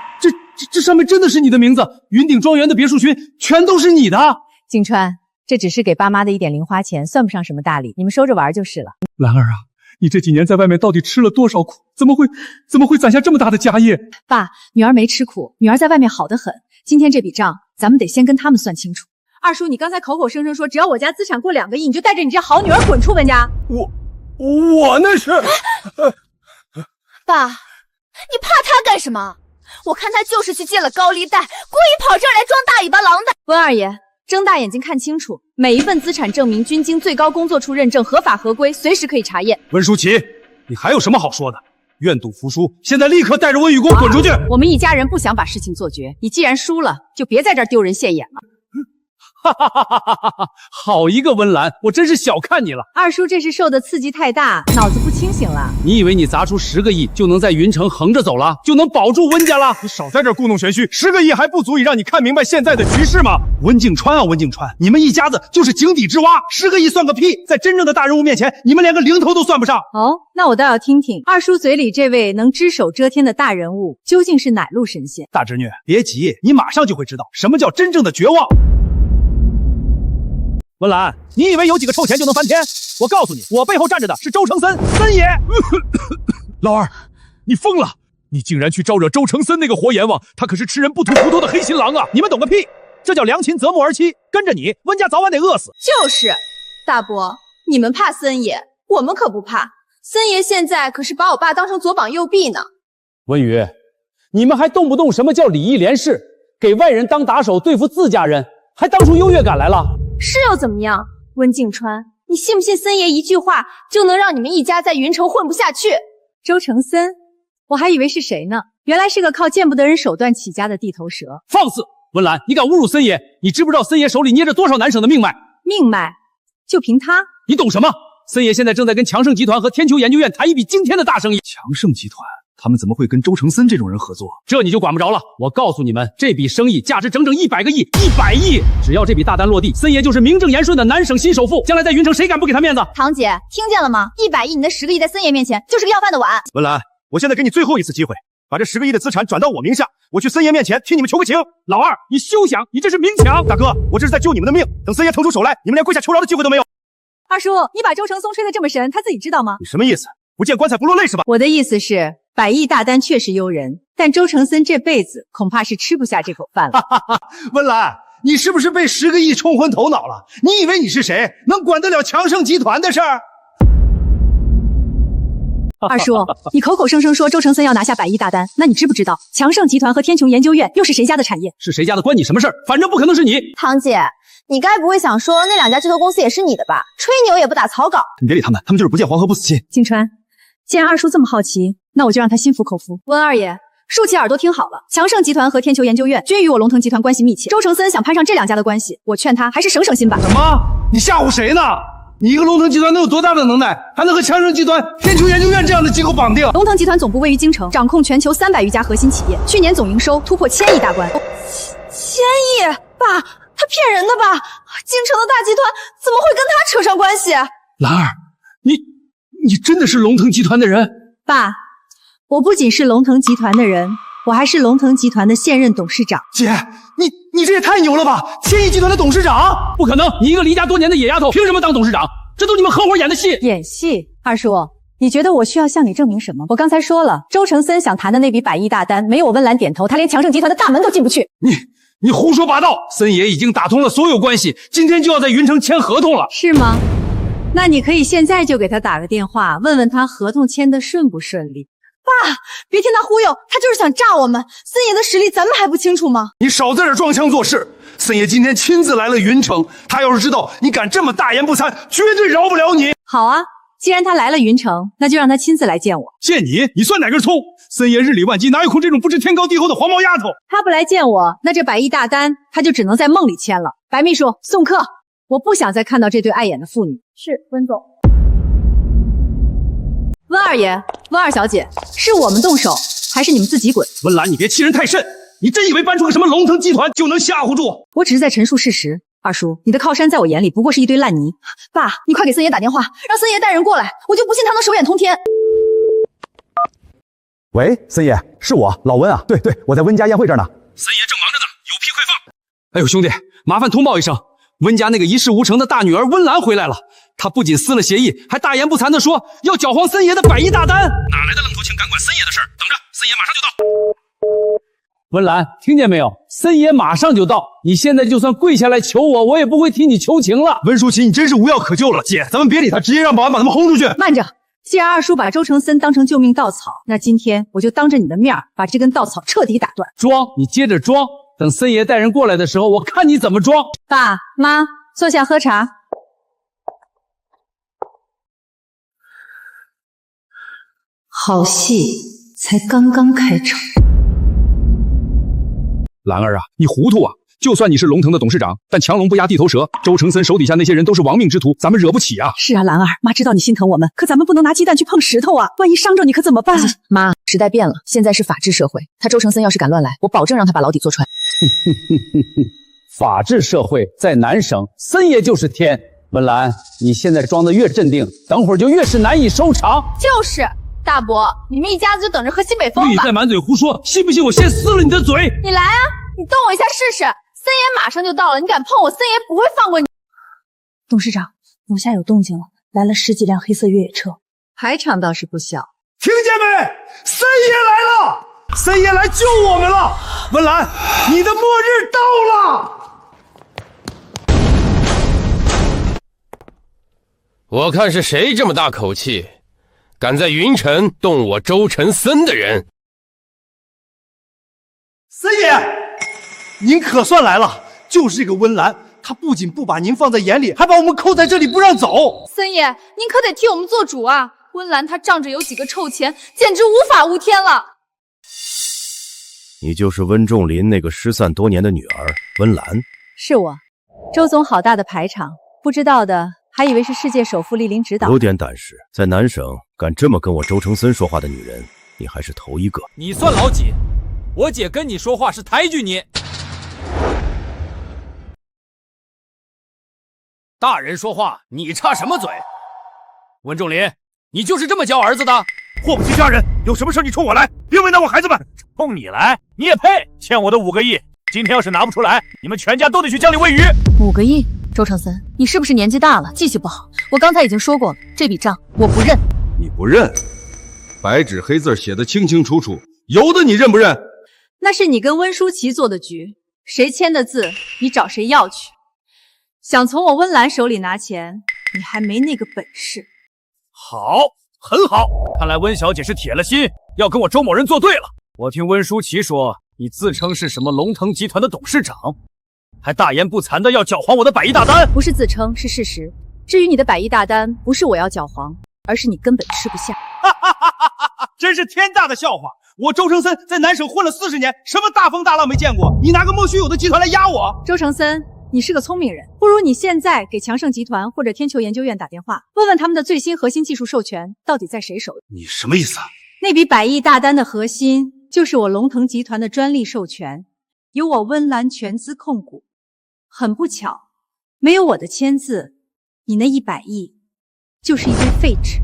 这上面真的是你的名字，云顶庄园的别墅群全都是你的。景川，这只是给爸妈的一点零花钱，算不上什么大礼，你们收着玩就是了。兰儿啊，你这几年在外面到底吃了多少苦？怎么会攒下这么大的家业？爸，女儿没吃苦，女儿在外面好得很。今天这笔账，咱们得先跟他们算清楚。二叔，你刚才口口声声说只要我家资产过2个亿，你就带着你这好女儿滚出温家。我那是……爸，你怕他干什么？我看他就是去借了高利贷，故意跑这儿来装大尾巴狼的。温二爷，睁大眼睛看清楚，每一份资产证明均经最高工作处认证，合法合规，随时可以查验。温舒淇，你还有什么好说的？愿赌服输，现在立刻带着温雨给我滚出去！我们一家人不想把事情做绝，你既然输了，就别在这儿丢人现眼了。哈哈哈哈哈哈！好一个温岚，我真是小看你了。二叔这是受的刺激太大，脑子不清醒了。你以为你砸出10个亿就能在云城横着走了，就能保住温家了？你少在这故弄玄虚，10个亿还不足以让你看明白现在的局势吗？温敬川啊，温敬川，你们一家子就是井底之蛙，10个亿算个屁，在真正的大人物面前，你们连个零头都算不上。哦，那我倒要听听二叔嘴里这位能只手遮天的大人物究竟是哪路神仙？大侄女，别急，你马上就会知道什么叫真正的绝望。温岚，你以为有几个臭钱就能翻天？我告诉你，我背后站着的是周承森，森爷。老二，你疯了！你竟然去招惹周承森那个活阎王，他可是吃人不吐骨头的黑心狼啊！你们懂个屁！这叫良禽择木而栖，跟着你，温家早晚得饿死。就是，大伯，你们怕森爷，我们可不怕。森爷现在可是把我爸当成左膀右臂呢。文宇，你们还动不动什么叫礼义廉耻，给外人当打手对付自家人，还当出优越感来了？是又怎么样？温敬川，你信不信森爷一句话就能让你们一家在云城混不下去？周承森，我还以为是谁呢，原来是个靠见不得人手段起家的地头蛇。放肆！温岚，你敢侮辱森爷？你知不知道森爷手里捏着多少难省的命脉？命脉？就凭他？你懂什么？森爷现在正在跟强盛集团和天球研究院谈一笔惊天的大生意。强盛集团？他们怎么会跟周承森这种人合作？这你就管不着了。我告诉你们，这笔生意价值整整100个亿，100亿！只要这笔大单落地，森爷就是名正言顺的南省新首富。将来在云城，谁敢不给他面子？堂姐，听见了吗？100亿，你的10个亿在森爷面前就是个要饭的碗。温岚，我现在给你最后一次机会，把这10个亿的资产转到我名下，我去森爷面前替你们求个情。老二，你休想！你这是明抢！大哥，我这是在救你们的命。等森爷腾出手来，你们连跪下求饶的机会都没有。二叔，你把周承松吹得这么神，他自己知道吗？你什么意思？不见棺材不落泪是吧？我的意思是，100亿大单确实诱人，但周承森这辈子恐怕是吃不下这口饭了。温岚，你是不是被10个亿冲昏头脑了？你以为你是谁，能管得了强盛集团的事儿？二叔，你口口声声说周承森要拿下100亿大单，那你知不知道强盛集团和天穹研究院又是谁家的产业？是谁家的关你什么事儿？反正不可能是你。堂姐，你该不会想说那2家巨头公司也是你的吧？吹牛也不打草稿。你别理他们，他们就是不见黄河不死心。静川，既然二叔这么好奇，那我就让他心服口服。温二爷，竖起耳朵听好了，强盛集团和天球研究院均与我龙腾集团关系密切，周承森想攀上这2家的关系，我劝他还是省省心吧。什么？你吓唬谁呢？你一个龙腾集团能有多大的能耐，还能和强盛集团、天球研究院这样的机构绑定？龙腾集团总部位于京城，掌控全球300余家核心企业，去年总营收突破1000亿大关。1000亿？爸，他骗人的吧？京城的大集团怎么会跟他扯上关系？兰儿，你真的是龙腾集团的人？爸，我不仅是龙腾集团的人，我还是龙腾集团的现任董事长。姐，你这也太牛了吧！1000亿集团的董事长？不可能！你一个离家多年的野丫头，凭什么当董事长？这都你们合伙演的戏。演戏？二叔，你觉得我需要向你证明什么？我刚才说了，周承森想谈的那笔100亿大单，没有温岚点头，他连强盛集团的大门都进不去。你胡说八道！森爷已经打通了所有关系，今天就要在云城签合同了。是吗？那你可以现在就给他打个电话，问问他合同签的顺不顺利。爸，别听他忽悠，他就是想炸我们。森爷的实力咱们还不清楚吗？你少在这装腔作势。森爷今天亲自来了云城，他要是知道你敢这么大言不惭，绝对饶不了你。好啊，既然他来了云城，那就让他亲自来见我。见你？你算哪根葱？森爷日理万机，哪有空这种不知天高地厚的黄毛丫头？他不来见我，那这100亿大单他就只能在梦里签了。白秘书，送客。我不想再看到这对碍眼的妇女。是，温总。温二爷，温二小姐，是我们动手，还是你们自己滚？温岚，你别欺人太甚！你真以为搬出个什么龙腾集团就能吓唬住我？我只是在陈述事实。二叔，你的靠山在我眼里不过是一堆烂泥。爸，你快给森爷打电话，让森爷带人过来，我就不信他能手眼通天。喂，森爷，是我老温啊。对，我在温家宴会这儿呢。森爷正忙着呢，有屁快放！哎呦，兄弟，麻烦通报一声，温家那个一事无成的大女儿温岚回来了。她不仅撕了协议，还大言不惭地说要搅黄森爷的100亿大单。哪来的愣头青敢管森爷的事儿？等着，森爷马上就到。温岚，听见没有？森爷马上就到。你现在就算跪下来求我，我也不会替你求情了。温淑琪，你真是无药可救了。姐，咱们别理他，直接让保安把他们轰出去。慢着，既然二叔把周承森当成救命稻草，那今天我就当着你的面把这根稻草彻底打断。装，你接着装。等森爷带人过来的时候，我看你怎么装。爸妈，坐下喝茶。好戏才刚刚开场。兰儿啊，你糊涂啊！就算你是龙腾的董事长，但强龙不压地头蛇，周承森手底下那些人都是亡命之徒，咱们惹不起啊。是啊，兰儿，妈知道你心疼我们，可咱们不能拿鸡蛋去碰石头啊，万一伤着你可怎么办？妈，时代变了，现在是法治社会，他周承森要是敢乱来，我保证让他把牢底坐穿。法治社会在南省，森爷就是天。文兰，你现在装得越镇定，等会儿就越是难以收场。就是大伯，你们一家子就等着喝西北风吧。你再满嘴胡说，信不信我先撕了你的嘴？你来啊，你动我一下试试。森爷马上就到了，你敢碰我，森爷不会放过你。董事长，楼下有动静了，来了10几辆黑色越野车，排场倒是不小。听见没？森爷来了，森爷来救我们了。文兰，你的末日到了。我看是谁这么大口气，敢在云城动我周承森的人。森爷，您可算来了。就是这个温岚，她不仅不把您放在眼里，还把我们扣在这里不让走。森爷，您可得替我们做主啊！温岚她仗着有几个臭钱，简直无法无天了。你就是温仲林那个失散多年的女儿温岚？是我。周总好大的排场，不知道的还以为是世界首富莅临指导。有点胆识，在南省敢这么跟我周承森说话的女人，你还是头一个。你算老几？我姐跟你说话是抬举你。大人说话，你插什么嘴？温仲林，你就是这么教儿子的？祸不及家人，有什么事你冲我来，别为难我孩子们。冲你来，你也配？欠我的5个亿，今天要是拿不出来，你们全家都得去江里喂鱼。5个亿，周承森，你是不是年纪大了，记性不好？我刚才已经说过了，这笔账我不认。你不认？白纸黑字写得清清楚楚，有的你认不认？那是你跟温舒淇做的局，谁签的字，你找谁要去。想从我温岚手里拿钱，你还没那个本事。好，很好，看来温小姐是铁了心要跟我周某人作对了。我听温舒淇说，你自称是什么龙腾集团的董事长，还大言不惭的要搅黄我的100亿大单。不是自称，是事实。至于你的100亿大单，不是我要搅黄，而是你根本吃不下。真是天大的笑话！我周承森在南省混了40年，什么大风大浪没见过？你拿个莫须有的集团来压我？周承森，你是个聪明人，不如你现在给强盛集团或者天球研究院打电话，问问他们的最新核心技术授权到底在谁手里。你什么意思啊？那笔100亿大单的核心就是我龙腾集团的专利授权，由我温岚全资控股。很不巧，没有我的签字，你那100亿就是一堆废纸。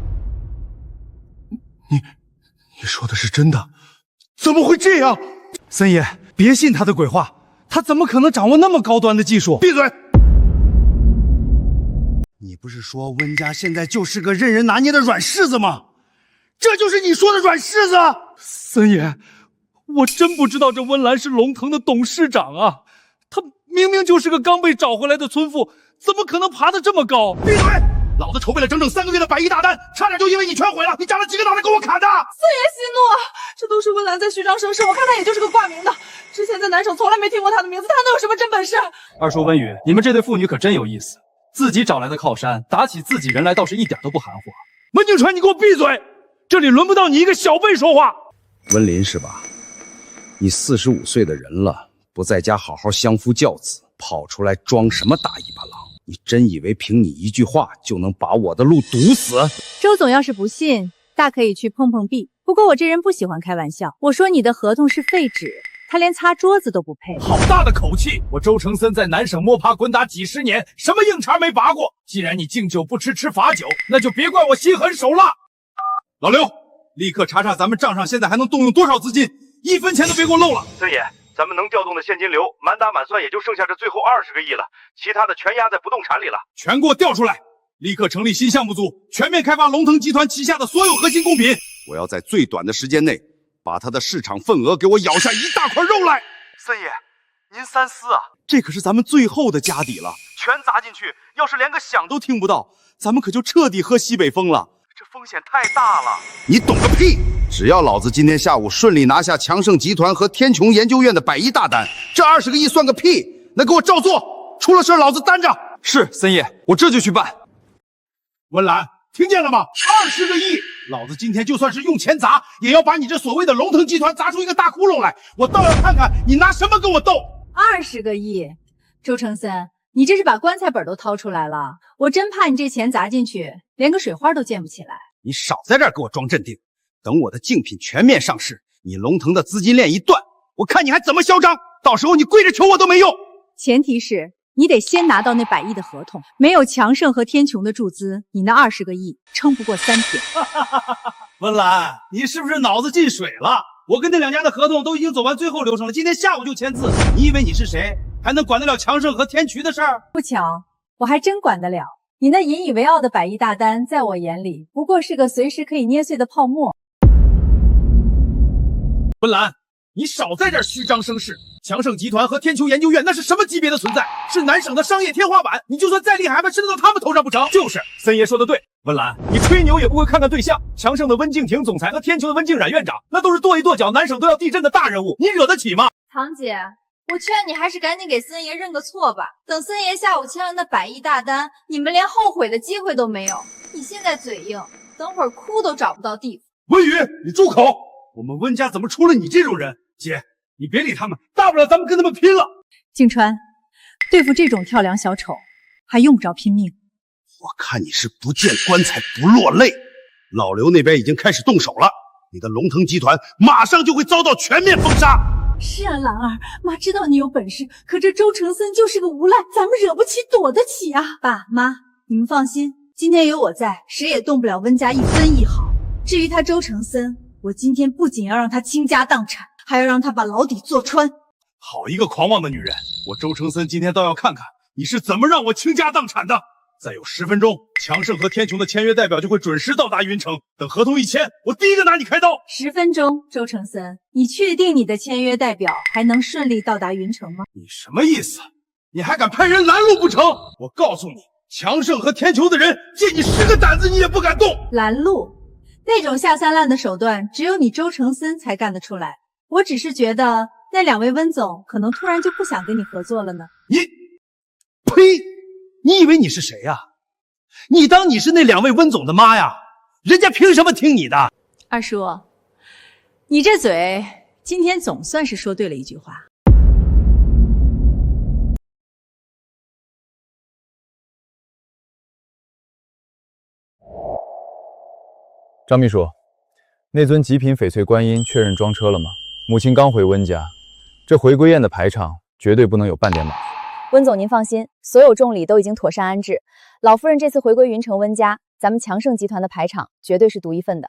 你说的是真的？怎么会这样？森爷，别信他的鬼话，他怎么可能掌握那么高端的技术？闭嘴！你不是说温家现在就是个任人拿捏的软柿子吗？这就是你说的软柿子？森爷，我真不知道这温岚是龙腾的董事长啊！他明明就是个刚被找回来的村妇，怎么可能爬得这么高？闭嘴！老子筹备了整整3个月的100亿大单，差点就因为你全毁了！你长了几个脑袋给我砍的！四爷息怒啊！这都是温岚在虚张声势，我看他也就是个挂名的。之前在南省从来没听过他的名字，他能有什么真本事？二叔温宇，你们这对父女可真有意思，自己找来的靠山，打起自己人来倒是一点都不含糊。温景川，你给我闭嘴！这里轮不到你一个小辈说话。温林是吧？你45岁的人了，不在家好好相夫教子，跑出来装什么大尾巴狼？你真以为凭你一句话就能把我的路堵死？周总要是不信，大可以去碰碰壁。不过我这人不喜欢开玩笑，我说你的合同是废纸，他连擦桌子都不配。好大的口气！我周承森在南省摸爬滚打几十年，什么硬茬没拔过。既然你敬酒不吃吃罚酒，那就别怪我心狠手辣。老刘，立刻查查咱们账上现在还能动用多少资金，1分钱都别给我漏了。孙爷，咱们能调动的现金流，满打满算也就剩下这最后20个亿了，其他的全压在不动产里了。全给我调出来！立刻成立新项目组，全面开发龙腾集团旗下的所有核心贡品。我要在最短的时间内把它的市场份额给我咬下一大块肉来。孙爷，您三思啊！这可是咱们最后的家底了，全砸进去，要是连个响都听不到，咱们可就彻底喝西北风了。这风险太大了。你懂个屁！只要老子今天下午顺利拿下强盛集团和天穹研究院的100亿大单，这20个亿算个屁！那给我照做，出了事老子担着。是森爷，我这就去办。温岚，听见了吗？20个亿，老子今天就算是用钱砸，也要把你这所谓的龙腾集团砸出一个大窟窿来！我倒要看看你拿什么跟我斗！20 20个亿，周承森，你这是把棺材本都掏出来了，我真怕你这钱砸进去，连个水花都溅不起来。你少在这儿给我装镇定，等我的竞品全面上市，你龙腾的资金链一断，我看你还怎么嚣张，到时候你跪着求我都没用。前提是你得先拿到那100亿的合同，没有强盛和天穹的注资，你那20个亿撑不过3天。温岚，你是不是脑子进水了？我跟那2家的合同都已经走完最后流程了，今天下午就签字。你以为你是谁，还能管得了强盛和天渠的事儿？不巧，我还真管得了。你那引以为傲的100亿大单，在我眼里不过是个随时可以捏碎的泡沫。温岚，你少在这儿虚张声势。强盛集团和天球研究院那是什么级别的存在？是南省的商业天花板，你就算再厉害，还怕伸到他们头上不成？就是森爷说的对，温岚，你吹牛也不会看看对象。强盛的温敬亭总裁和天球的温敬冉院长，那都是跺一跺脚，南省都要地震的大人物，你惹得起吗？堂姐，我劝你还是赶紧给森爷认个错吧。等森爷下午签了那100亿大单，你们连后悔的机会都没有。你现在嘴硬，等会儿哭都找不到地方。温宇，你住口！我们温家怎么出了你这种人？姐，你别理他们，大不了咱们跟他们拼了。静川，对付这种跳梁小丑，还用不着拼命。我看你是不见棺材不落泪。老刘那边已经开始动手了，你的龙腾集团马上就会遭到全面封杀。是啊，兰儿，妈知道你有本事，可这周承森就是个无赖，咱们惹不起躲得起啊。爸妈，你们放心，今天有我在，谁也动不了温家1分1毫。至于他周承森，我今天不仅要让他倾家荡产，还要让他把牢底坐穿。好一个狂妄的女人！我周承森今天倒要看看你是怎么让我倾家荡产的。再有10分钟，强盛和天穹的签约代表就会准时到达云城。等合同一签，我第一个拿你开刀。10分钟，周承森，你确定你的签约代表还能顺利到达云城吗？你什么意思？你还敢派人拦路不成？我告诉你，强盛和天穹的人借你10个胆子，你也不敢动。拦路？那种下三滥的手段，只有你周承森才干得出来。我只是觉得那2位温总可能突然就不想跟你合作了呢。呸！你以为你是谁呀？你当你是那2位温总的妈呀？人家凭什么听你的？二叔，你这嘴今天总算是说对了一句话。张秘书，那尊极品翡翠观音确认装车了吗？母亲刚回温家，这回归宴的排场绝对不能有半点马虎。温总您放心，所有重礼都已经妥善安置。老夫人这次回归云城温家，咱们强盛集团的排场绝对是独一份的。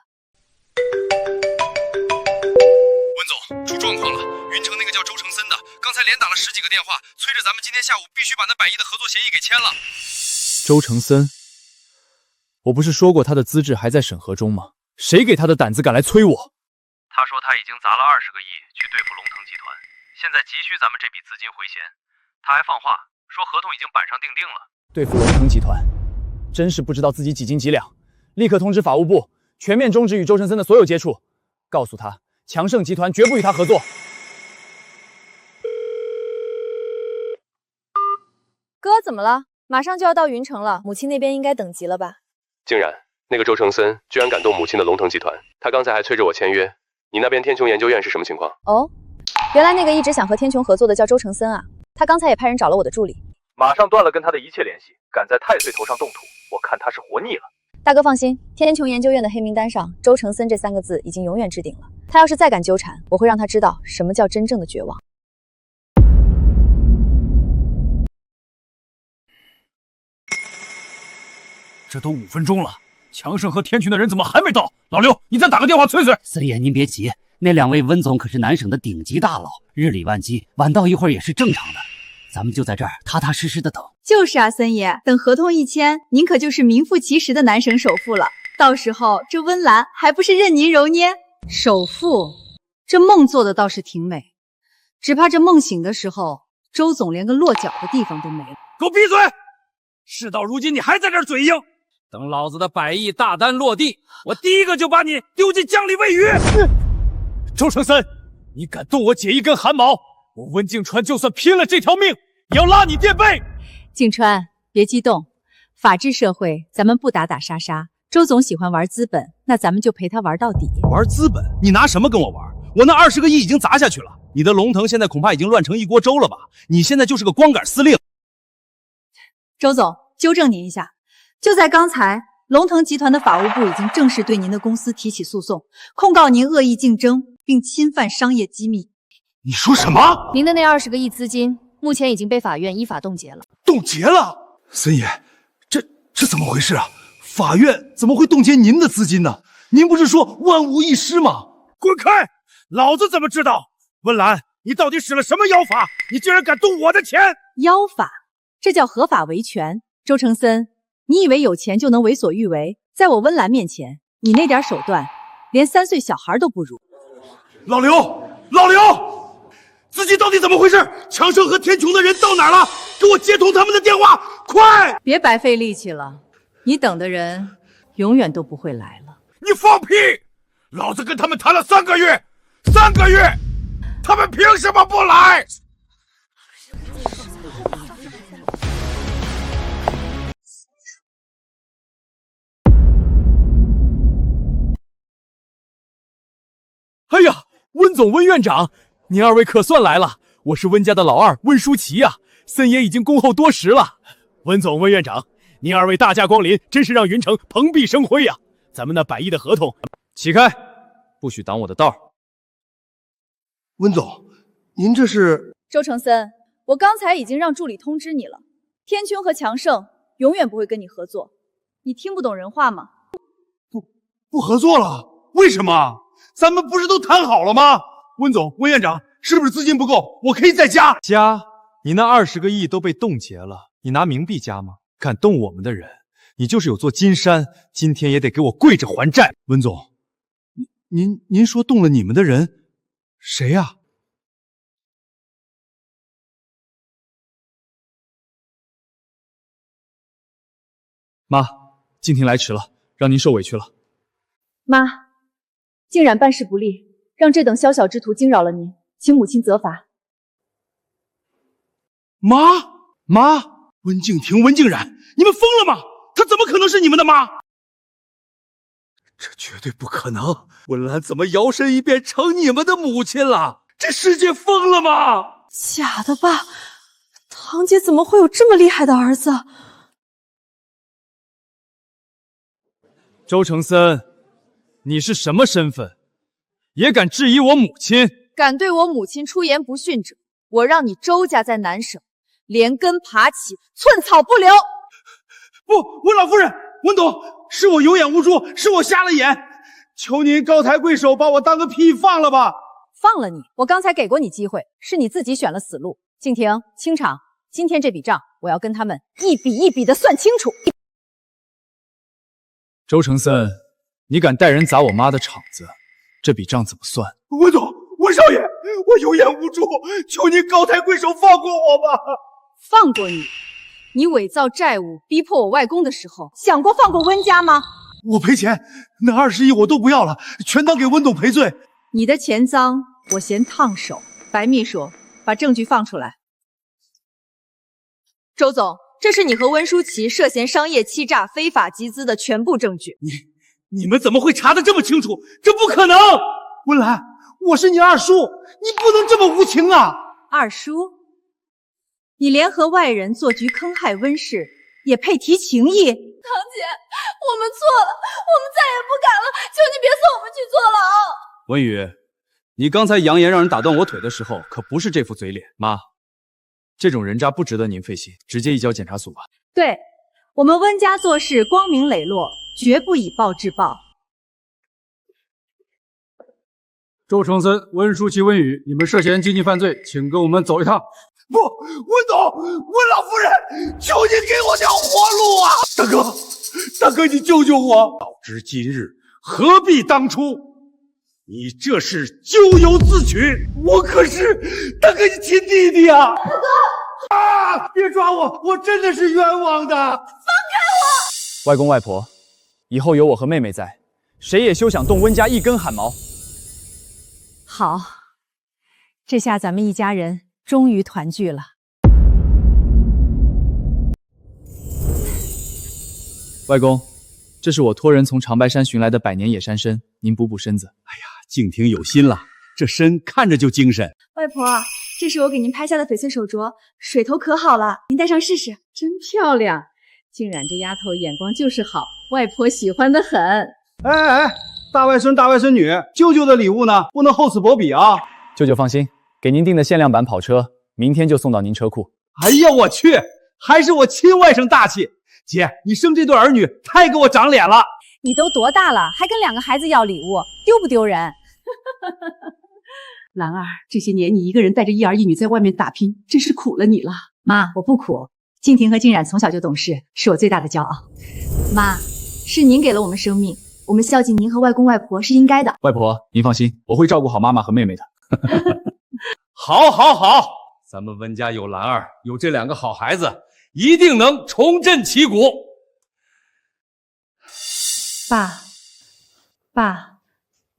温总，出状况了！云城那个叫周承森的，刚才连打了10几个电话，催着咱们今天下午必须把那100亿的合作协议给签了。周承森，我不是说过他的资质还在审核中吗？谁给他的胆子敢来催我？他说他已经砸了20个亿去对付龙腾集团，现在急需咱们这笔资金回旋。他还放话说合同已经板上钉钉了。对付龙腾集团，真是不知道自己几斤几两。立刻通知法务部，全面终止与周承森的所有接触，告诉他强盛集团绝不与他合作。哥，怎么了？马上就要到云城了，母亲那边应该等急了吧？竟然，那个周承森居然敢动母亲的龙腾集团，他刚才还催着我签约。你那边天穹研究院是什么情况？哦，原来那个一直想和天穹合作的叫周承森啊，他刚才也派人找了我的助理，马上断了跟他的一切联系，敢在太岁头上动土，我看他是活腻了。大哥放心，天穹研究院的黑名单上，周承森这3个字已经永远置顶了。他要是再敢纠缠，我会让他知道什么叫真正的绝望。这都5分钟了，强盛和天群的人怎么还没到？老刘，你再打个电话催催。四爷，您别急，那2位温总可是南省的顶级大佬，日理万机，晚到一会儿也是正常的。咱们就在这儿踏踏实实的等。就是啊，森爷，等合同一签，您可就是名副其实的南省首富了。到时候这温岚还不是任您揉捏？首富，这梦做的倒是挺美，只怕这梦醒的时候，周总连个落脚的地方都没了。给我闭嘴！事到如今，你还在这儿嘴硬。等老子的100亿大单落地，我第一个就把你丢进江里喂鱼！周承森，你敢动我姐一根汗毛，我温敬川就算拼了这条命，也要拉你垫背！敬川，别激动，法治社会，咱们不打打杀杀。周总喜欢玩资本，那咱们就陪他玩到底。玩资本？你拿什么跟我玩？我那20个亿已经砸下去了，你的龙腾现在恐怕已经乱成一锅粥了吧？你现在就是个光杆司令。周总，纠正您一下，就在刚才，龙腾集团的法务部已经正式对您的公司提起诉讼，控告您恶意竞争并侵犯商业机密。你说什么？您的那20个亿资金目前已经被法院依法冻结了。冻结了？森爷，这怎么回事啊？法院怎么会冻结您的资金呢？您不是说万无一失吗？滚开！老子怎么知道？温岚，你到底使了什么妖法？你竟然敢动我的钱！妖法，这叫合法维权。周承森，你以为有钱就能为所欲为？在我温岚面前，你那点手段，连3岁小孩都不如。老刘，资金到底怎么回事？强盛和天穹的人到哪儿了？给我接通他们的电话，快！别白费力气了，你等的人永远都不会来了。你放屁！老子跟他们谈了3个月，3个月，他们凭什么不来？哎呀，温总、温院长，您2位可算来了！我是温家的老二温舒淇呀，森爷已经恭候多时了。温总、温院长，您2位大驾光临，真是让云城蓬荜生辉呀！咱们那100亿的合同，起开，不许挡我的道。温总，您这是？周承森，我刚才已经让助理通知你了，天穹和强盛永远不会跟你合作。你听不懂人话吗？不合作了？为什么？咱们不是都谈好了吗？温总、温院长，是不是资金不够？我可以再加。加？你那20个亿都被冻结了，你拿冥币加吗？敢动我们的人，你就是有座金山，今天也得给我跪着还债。温总，您说动了你们的人，谁呀？妈，静婷来迟了，让您受委屈了。妈，竟然办事不力，让这等宵小之徒惊扰了您，请母亲责罚。妈，温静婷、温静冉，你们疯了吗？她怎么可能是你们的妈？这绝对不可能！温岚怎么摇身一变成你们的母亲了？这世界疯了吗？假的吧？堂姐怎么会有这么厉害的儿子？周承森，你是什么身份？也敢质疑我母亲？敢对我母亲出言不逊者，我让你周家在南省连根拔起，寸草不留！不，温老夫人，温董，是我有眼无珠，是我瞎了眼，求您高抬贵手，把我当个屁放了吧！放了你，我刚才给过你机会，是你自己选了死路。静婷，清场，今天这笔账，我要跟他们一笔一笔的算清楚。周承森，你敢带人砸我妈的场子，这笔账怎么算？温总，温少爷，我有眼无珠，求您高抬贵手放过我吧！放过你？你伪造债务逼迫我外公的时候，想过放过温家吗？我赔钱，那20亿我都不要了，全当给温董赔罪。你的钱赃，我嫌烫手。白秘书，把证据放出来。周总，这是你和温舒淇涉嫌商业欺诈、非法集资的全部证据。你们怎么会查得这么清楚？这不可能！温岚，我是你二叔，你不能这么无情啊！二叔，你联合外人做局坑害温氏，也配提情义？堂姐，我们错了，我们再也不敢了，求你别送我们去坐牢。文宇，你刚才扬言让人打断我腿的时候，可不是这副嘴脸。妈，这种人渣不值得您费心，直接移交检察署吧。对，我们温家做事光明磊落，绝不以暴制暴。周承森、温舒淇、温宇，你们涉嫌经济犯罪，请跟我们走一趟。不，温总，温老夫人，求你给我条活路啊！大哥，你救救我！早知今日，何必当初？你这是咎由自取！我可是大哥你亲弟弟啊！大哥啊！别抓我，我真的是冤枉的！放开我！外公外婆，以后有我和妹妹在，谁也休想动温家一根汗毛。好，这下咱们一家人终于团聚了。外公，这是我托人从长白山寻来的百年野山参，您补补身子。哎呀，静婷有心了，这身看着就精神。外婆，这是我给您拍下的翡翠手镯，水头可好了，您戴上试试。真漂亮，静冉这丫头眼光就是好，外婆喜欢的很。哎，大外孙大外孙女，舅舅的礼物呢？不能厚此薄彼啊！舅舅放心，给您订的限量版跑车，明天就送到您车库。哎呀，我去，还是我亲外甥大气。姐，你生这对儿女太给我长脸了。你都多大了，还跟2个孩子要礼物，丢不丢人？兰儿，这些年你一个人带着一儿一女在外面打拼，真是苦了你了。妈，我不苦。静婷和静冉从小就懂事，是我最大的骄傲。妈，是您给了我们生命，我们孝敬您和外公外婆是应该的。外婆，您放心，我会照顾好妈妈和妹妹的。好，咱们温家有兰儿，有这2个好孩子，一定能重振旗鼓。爸，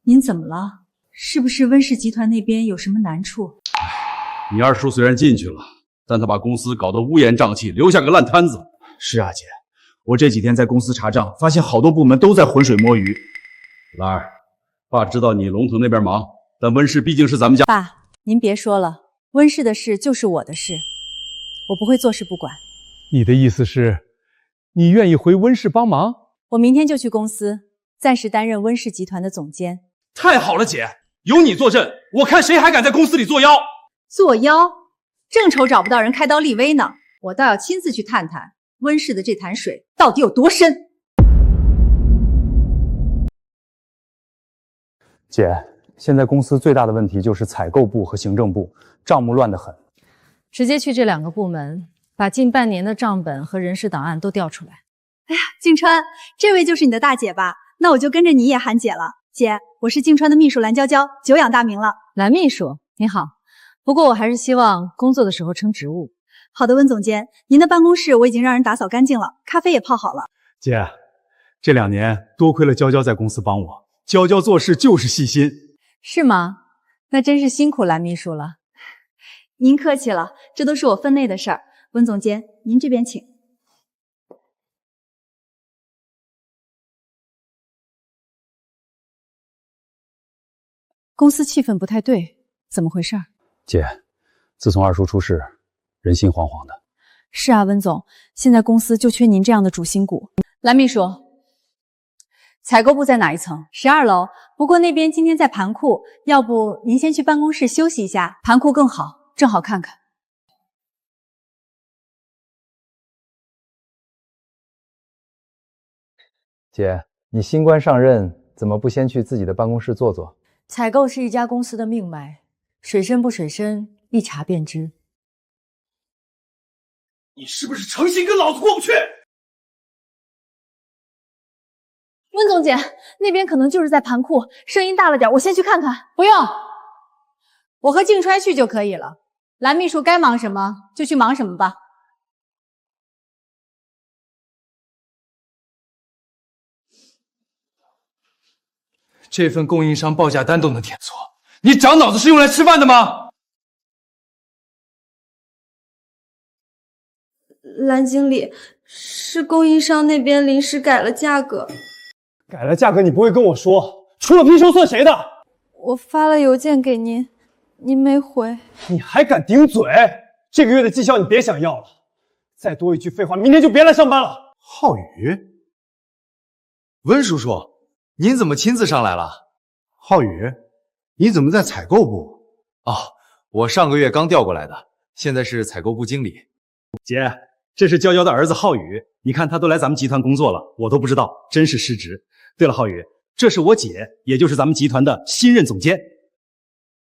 您怎么了？是不是温氏集团那边有什么难处？你二叔虽然进去了，但他把公司搞得乌烟瘴气，留下个烂摊子。是啊，姐，我这几天在公司查账，发现好多部门都在浑水摸鱼。兰儿，爸知道你龙腾那边忙，但温氏毕竟是咱们家。爸，您别说了，温氏的事就是我的事，我不会坐视不管。你的意思是，你愿意回温氏帮忙？我明天就去公司，暂时担任温氏集团的总监。太好了，姐，有你坐镇，我看谁还敢在公司里作妖。作妖？正愁找不到人开刀立威呢，我倒要亲自去探探温氏的这潭水到底有多深。姐，现在公司最大的问题就是采购部和行政部账目乱得很。直接去这2个部门，把近半年的账本和人事档案都调出来。哎呀，静川，这位就是你的大姐吧？那我就跟着你也喊姐了。姐，我是静川的秘书蓝娇娇，久仰大名了。蓝秘书，你好。不过我还是希望工作的时候称职务。好的，温总监，您的办公室我已经让人打扫干净了，咖啡也泡好了。姐，这2年多亏了娇娇在公司帮我，娇娇做事就是细心。是吗？那真是辛苦蓝秘书了。您客气了，这都是我分内的事儿。温总监，您这边请。公司气氛不太对，怎么回事？姐，自从二叔出事，人心惶惶的。是啊，温总，现在公司就缺您这样的主心骨。蓝秘书，采购部在哪一层？12楼。不过那边今天在盘库，要不您先去办公室休息一下，盘库更好，正好看看。姐，你新官上任，怎么不先去自己的办公室坐坐？采购是一家公司的命脉，水深不水深，一查便知。你是不是诚心跟老子过不去？温总监，那边可能就是在盘库，声音大了点，我先去看看。不用，我和静川去就可以了。蓝秘书该忙什么就去忙什么吧。这份供应商报价单都能填错，你长脑子是用来吃饭的吗？蓝经理，是供应商那边临时改了价格。改了价格你不会跟我说，出了纰漏算谁的？我发了邮件给您，您没回。你还敢顶嘴？这个月的绩效你别想要了，再多一句废话，明天就别来上班了。浩宇，温叔叔，您怎么亲自上来了？浩宇，你怎么在采购部？哦，我上个月刚调过来的，现在是采购部经理。姐，这是娇娇的儿子浩宇，你看他都来咱们集团工作了，我都不知道，真是失职。对了，浩宇，这是我姐，也就是咱们集团的新任总监。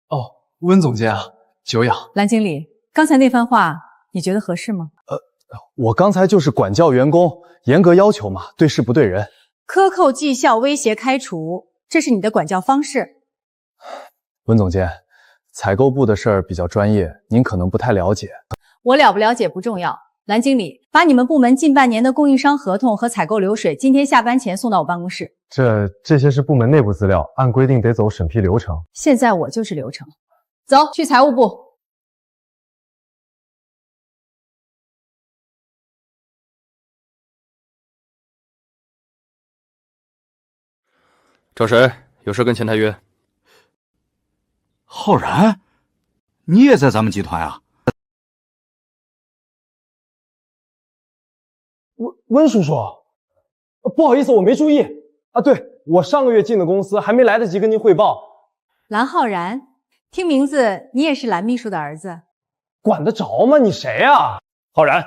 哦，温总监啊，久仰。蓝经理，刚才那番话你觉得合适吗？我刚才就是管教员工，严格要求嘛，对事不对人。克扣绩效、威胁开除，这是你的管教方式。温总监，采购部的事儿比较专业，您可能不太了解。我了不了解不重要。蓝经理，把你们部门近半年的供应商合同和采购流水，今天下班前送到我办公室。这些是部门内部资料，按规定得走审批流程。现在我就是流程。走去财务部。找谁？有事跟前台约。浩然，你也在咱们集团啊？温叔叔，不好意思，我没注意啊。对，我上个月进的公司，还没来得及跟您汇报。蓝浩然，听名字你也是蓝秘书的儿子？管得着吗？你谁啊？浩然，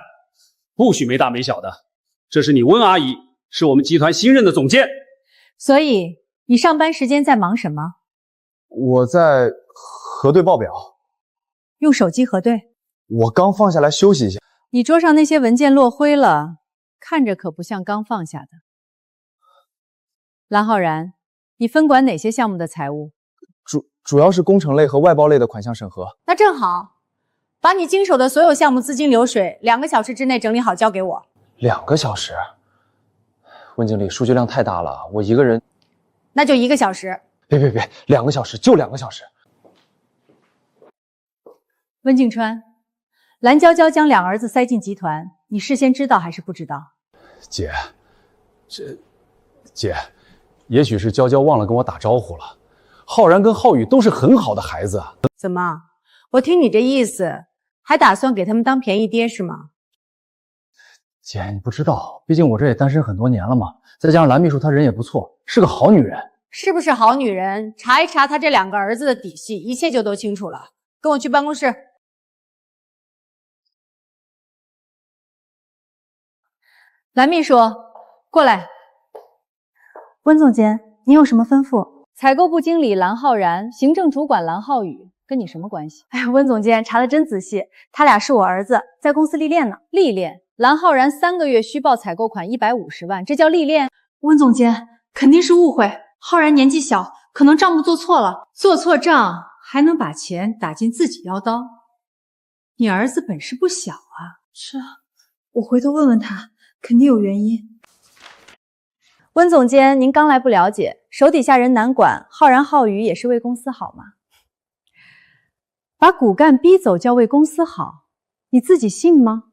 不许没大没小的。这是你温阿姨，是我们集团新任的总监。所以你上班时间在忙什么？我在核对报表。用手机核对？我刚放下来休息一下。你桌上那些文件落灰了，看着可不像刚放下的。蓝浩然，你分管哪些项目的财务？主要是工程类和外包类的款项审核。那正好，把你经手的所有项目资金流水2个小时之内整理好交给我。2个小时？温经理，数据量太大了，我一个人。那就1个小时。别，2个小时就2个小时。温敬川，蓝娇娇将2儿子塞进集团，你事先知道还是不知道？姐，也许是娇娇忘了跟我打招呼了。浩然跟浩宇都是很好的孩子。怎么？我听你这意思，还打算给他们当便宜爹是吗？姐，你不知道，毕竟我这也单身很多年了嘛。再加上蓝秘书她人也不错，是个好女人。是不是好女人？查一查她这2个儿子的底细，一切就都清楚了。跟我去办公室。蓝秘书，过来。温总监，您有什么吩咐？采购部经理蓝浩然，行政主管蓝浩宇，跟你什么关系？哎呀，温总监查得真仔细，他俩是我儿子，在公司历练呢。历练？蓝浩然3个月虚报采购款150万，这叫历练？温总监，肯定是误会。浩然年纪小，可能账目做错了，做错账还能把钱打进自己腰刀。你儿子本事不小啊。是啊，我回头问问他，肯定有原因。温总监，您刚来不了解，手底下人难管，浩然浩宇也是为公司好嘛。把骨干逼走叫为公司好，你自己信吗？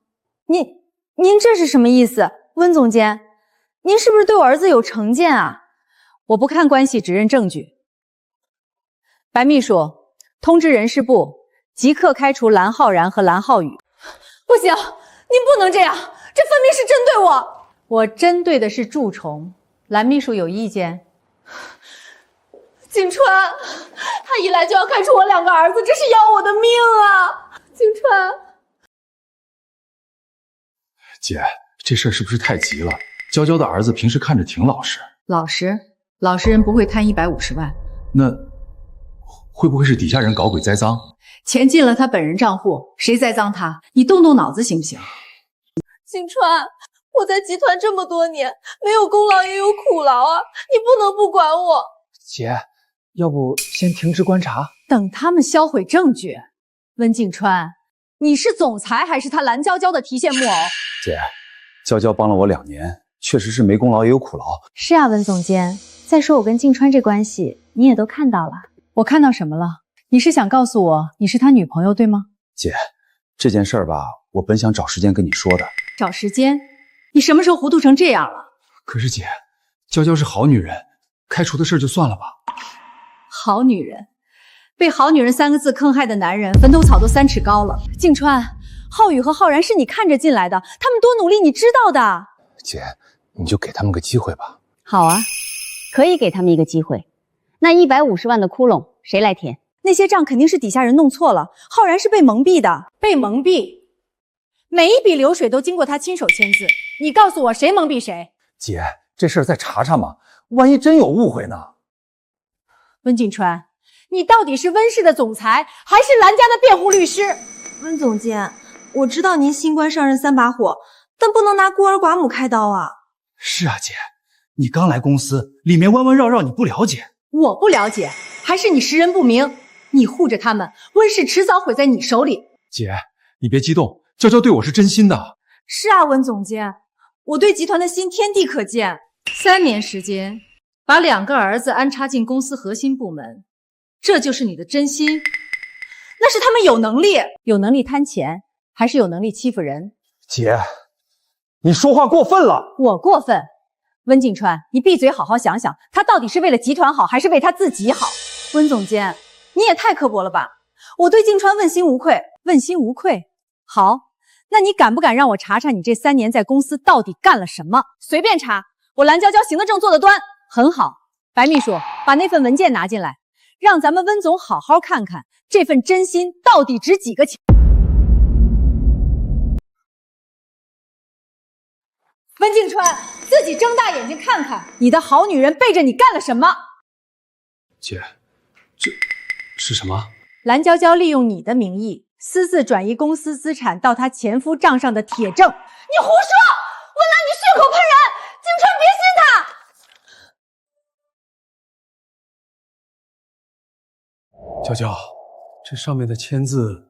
您这是什么意思？温总监，您是不是对我儿子有成见啊？我不看关系，只认证据。白秘书，通知人事部，即刻开除蓝浩然和蓝浩宇。不行，您不能这样，这分明是针对我。我针对的是蛀虫。蓝秘书有意见？景川，他一来就要开除我2个儿子，这是要我的命啊！景川，姐，这事儿是不是太急了？娇娇的儿子平时看着挺老实，老实人不会贪150万。那会不会是底下人搞鬼栽赃？钱进了他本人账户，谁栽赃他？你动动脑子行不行？景川，我在集团这么多年，没有功劳也有苦劳啊！你不能不管我。姐，要不先停职观察，等他们销毁证据。温敬川，你是总裁还是他蓝娇娇的提线木偶？姐，娇娇帮了我2年，确实是没功劳也有苦劳。是啊，温总监。再说我跟敬川这关系，你也都看到了。我看到什么了？你是想告诉我你是他女朋友，对吗？姐，这件事儿吧，我本想找时间跟你说的。找时间？你什么时候糊涂成这样了？可是姐，娇娇是好女人，开除的事就算了吧。好女人，被好女人3个字坑害的男人，坟头草都3尺高了。敬川，浩宇和浩然是你看着进来的，他们多努力你知道的。姐，你就给他们个机会吧。好啊，可以给他们一个机会。那150万的窟窿谁来填？那些账肯定是底下人弄错了，浩然是被蒙蔽的。被蒙蔽？每一笔流水都经过他亲手签字，你告诉我谁蒙蔽谁？姐，这事儿再查查嘛，万一真有误会呢？温敬川，你到底是温氏的总裁，还是蓝家的辩护律师？温总监，我知道您新官上任3把火，但不能拿孤儿寡母开刀啊。是啊，姐，你刚来公司，里面弯弯绕绕，你不了解。我不了解，还是你识人不明？你护着他们，温氏迟早毁在你手里。姐，你别激动，娇娇对我是真心的。是啊，温总监，我对集团的心天地可见。3年时间，把2个儿子安插进公司核心部门，这就是你的真心？那是他们有能力贪钱，还是有能力欺负人？姐，你说话过分了。我过分？温敬川，你闭嘴，好好想想，他到底是为了集团好，还是为他自己好？温总监，你也太刻薄了吧！我对静川问心无愧，问心无愧。好，那你敢不敢让我查查你这3年在公司到底干了什么？随便查，我蓝娇娇行得正坐得端。很好，白秘书，把那份文件拿进来，让咱们温总好好看看这份真心到底值几个钱。温静川，自己睁大眼睛看看，你的好女人背着你干了什么？姐，这是什么？蓝娇娇利用你的名义私自转移公司资产到她前夫账上的铁证。你胡说！温岚，你血口喷人！静川，别信他！娇娇，这上面的签字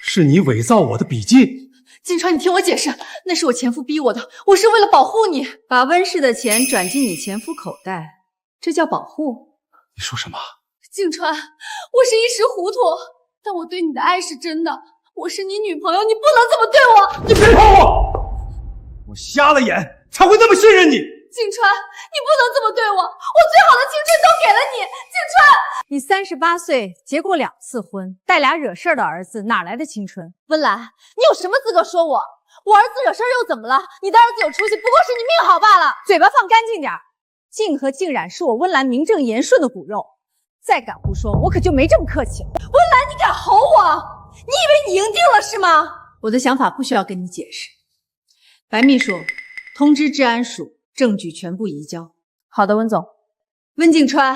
是你伪造我的笔记。静川，你听我解释，那是我前夫逼我的，我是为了保护你。把温氏的钱转进你前夫口袋，这叫保护？你说什么？静川，我是一时糊涂，但我对你的爱是真的。我是你女朋友，你不能这么对我。你别碰我！我瞎了眼才会那么信任你。静川，你不能这么对我，我最好的青春都给了你。静川，你38岁结过2次婚，带俩惹事儿的儿子，哪来的青春？温岚，你有什么资格说我？我儿子惹事儿又怎么了？你的儿子有出息，不过是你命好罢了。嘴巴放干净点。静和静冉是我温岚名正言顺的骨肉，再敢胡说，我可就没这么客气了。温岚，你敢吼我？你以为你赢定了是吗？我的想法不需要跟你解释。白秘书，通知治安署，证据全部移交。好的，温总。温静川，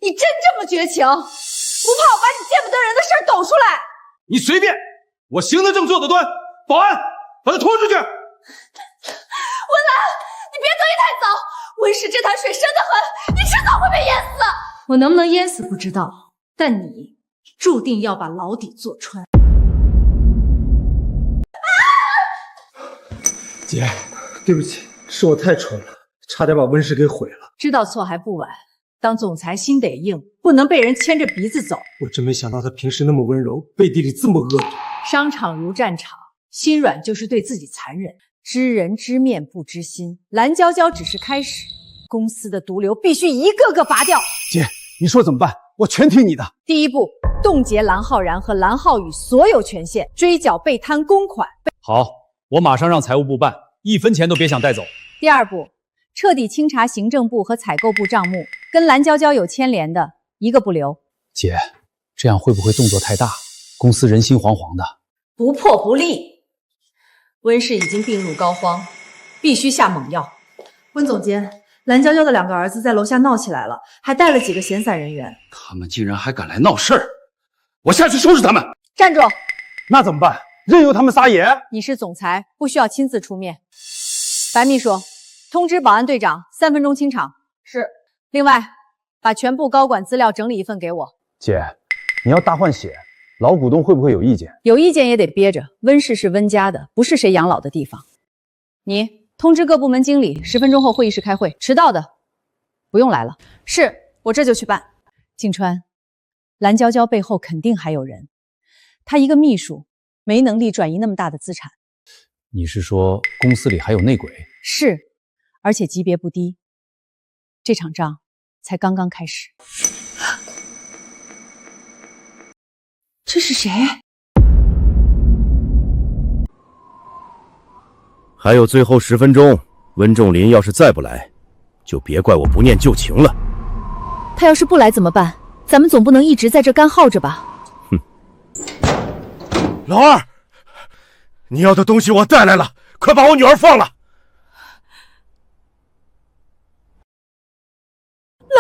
你真这么绝情？不怕我把你见不得人的事儿抖出来？你随便，我行得正坐得端。保安，把他拖出去。温岚，你别得意太早，温氏这潭水深得很，你迟早会被淹死。我能不能淹死不知道，但你注定要把牢底坐穿。姐，对不起，是我太蠢了，差点把温氏给毁了。知道错还不晚，当总裁心得硬，不能被人牵着鼻子走。我真没想到他平时那么温柔，背地里这么恶毒。商场如战场，心软就是对自己残忍。知人知面不知心，蓝娇娇只是开始，公司的毒瘤必须一个个拔掉。姐，你说怎么办？我全听你的。第一步，冻结蓝浩然和蓝浩宇所有权限，追缴被贪公款。好，我马上让财务部办，1分钱都别想带走。第二步，彻底清查行政部和采购部账目，跟蓝娇娇有牵连的一个不留。姐，这样会不会动作太大？公司人心惶惶的。不破不立。温氏已经病入膏肓，必须下猛药。温总监，蓝娇娇的2个儿子在楼下闹起来了，还带了几个闲散人员。他们竟然还敢来闹事儿，我下去收拾他们。站住！那怎么办？任由他们撒野？你是总裁，不需要亲自出面。白秘书，通知保安队长3分钟清场。是。另外，把全部高管资料整理1份给我。姐，你要大换血，老股东会不会有意见？有意见也得憋着。温氏是温家的，不是谁养老的地方。你通知各部门经理10分钟后会议室开会，迟到的不用来了。是，我这就去办。静川，蓝娇娇背后肯定还有人，她一个秘书没能力转移那么大的资产。你是说公司里还有内鬼？是，而且级别不低。这场仗才刚刚开始。这是谁？还有最后10分钟，温仲林要是再不来，就别怪我不念旧情了。他要是不来怎么办？咱们总不能一直在这干耗着吧？哼！老二，你要的东西我带来了，快把我女儿放了。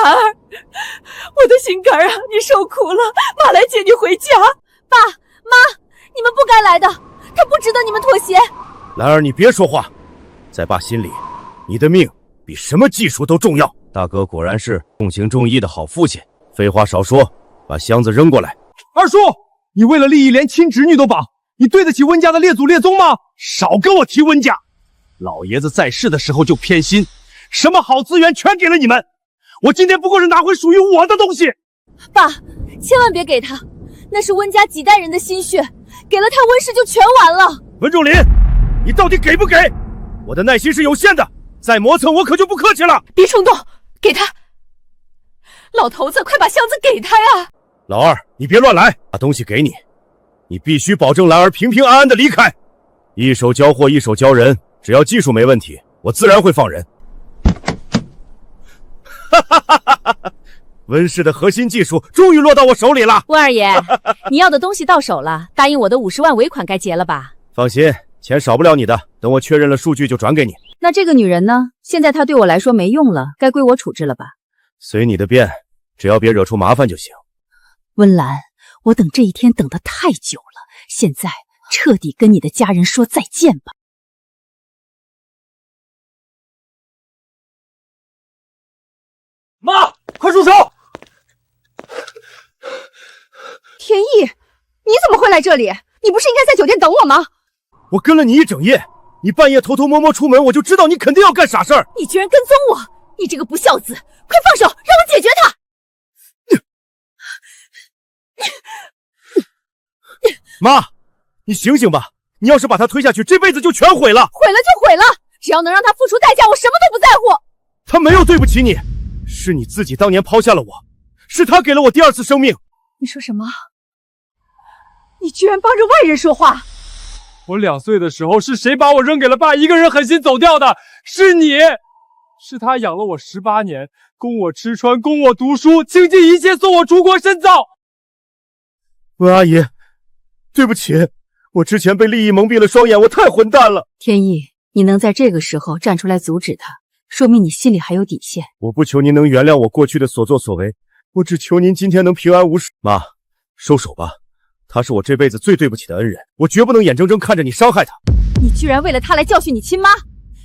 兰儿，我的心肝啊，你受苦了，妈来接你回家。爸妈，你们不该来的，他不值得你们妥协。兰儿，你别说话，在爸心里，你的命比什么技术都重要。大哥果然是重情重义的好父亲。废话少说，把箱子扔过来。二叔，你为了利益连亲侄女都绑，你对得起温家的列祖列宗吗？少跟我提温家，老爷子在世的时候就偏心，什么好资源全给了你们。我今天不过是拿回属于我的东西。爸，千万别给他，那是温家几代人的心血，给了他温氏就全完了。温仲林，你到底给不给？我的耐心是有限的，再磨蹭我可就不客气了。别冲动，给他。老头子，快把箱子给他呀！老二，你别乱来，把东西给你，你必须保证兰儿平平安安的离开。一手交货一手交人，只要技术没问题，我自然会放人。哈哈哈哈哈！温氏的核心技术终于落到我手里了。温二爷，你要的东西到手了，答应我的50万尾款该结了吧？放心，钱少不了你的，等我确认了数据就转给你。那这个女人呢？现在她对我来说没用了，该归我处置了吧？随你的便，只要别惹出麻烦就行。温岚，我等这一天等得太久了，现在彻底跟你的家人说再见吧。妈，快住手！天意，你怎么会来这里？你不是应该在酒店等我吗？我跟了你一整夜，你半夜偷偷摸摸出门，我就知道你肯定要干傻事儿。你居然跟踪我！你这个不孝子，快放手，让我解决他！妈，你醒醒吧！你要是把他推下去，这辈子就全毁了。毁了就毁了，只要能让他付出代价，我什么都不在乎。他没有对不起你，是你自己当年抛下了我，是他给了我第二次生命。你说什么？你居然帮着外人说话！我2岁的时候，是谁把我扔给了爸一个人狠心走掉的？是你，是他养了我18年，供我吃穿，供我读书，倾尽一切送我出国深造。温阿姨，对不起，我之前被利益蒙蔽了双眼，我太混蛋了。天意，你能在这个时候站出来阻止他，说明你心里还有底线。我不求您能原谅我过去的所作所为，我只求您今天能平安无事。妈，收手吧，他是我这辈子最对不起的恩人，我绝不能眼睁睁看着你伤害他。你居然为了他来教训你亲妈，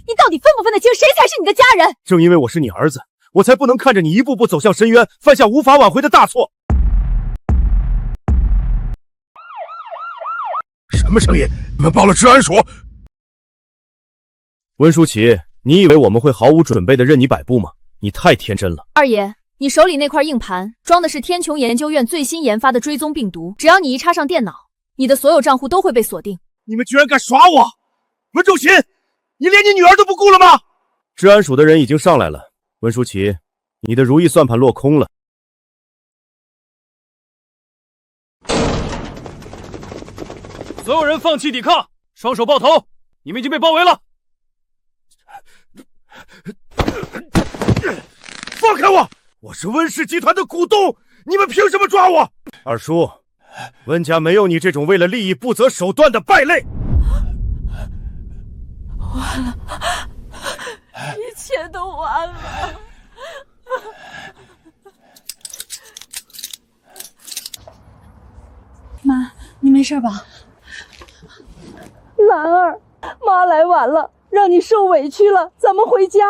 你到底分不分得清谁才是你的家人？正因为我是你儿子，我才不能看着你一步步走向深渊，犯下无法挽回的大错。什么声音？你们报了治安署？温舒淇，你以为我们会毫无准备的任你摆布吗？你太天真了。二爷，你手里那块硬盘装的是天穹研究院最新研发的追踪病毒，只要你一插上电脑，你的所有账户都会被锁定。你们居然敢耍我！温仲勤，你连你女儿都不顾了吗？治安署的人已经上来了，温舒淇，你的如意算盘落空了。所有人放弃抵抗，双手抱头！你们已经被包围了。放开我！我是温氏集团的股东，你们凭什么抓我？二叔，温家没有你这种为了利益不择手段的败类。完了，一切都完了。妈，你没事吧？兰儿，妈来晚了，让你受委屈了，咱们回家。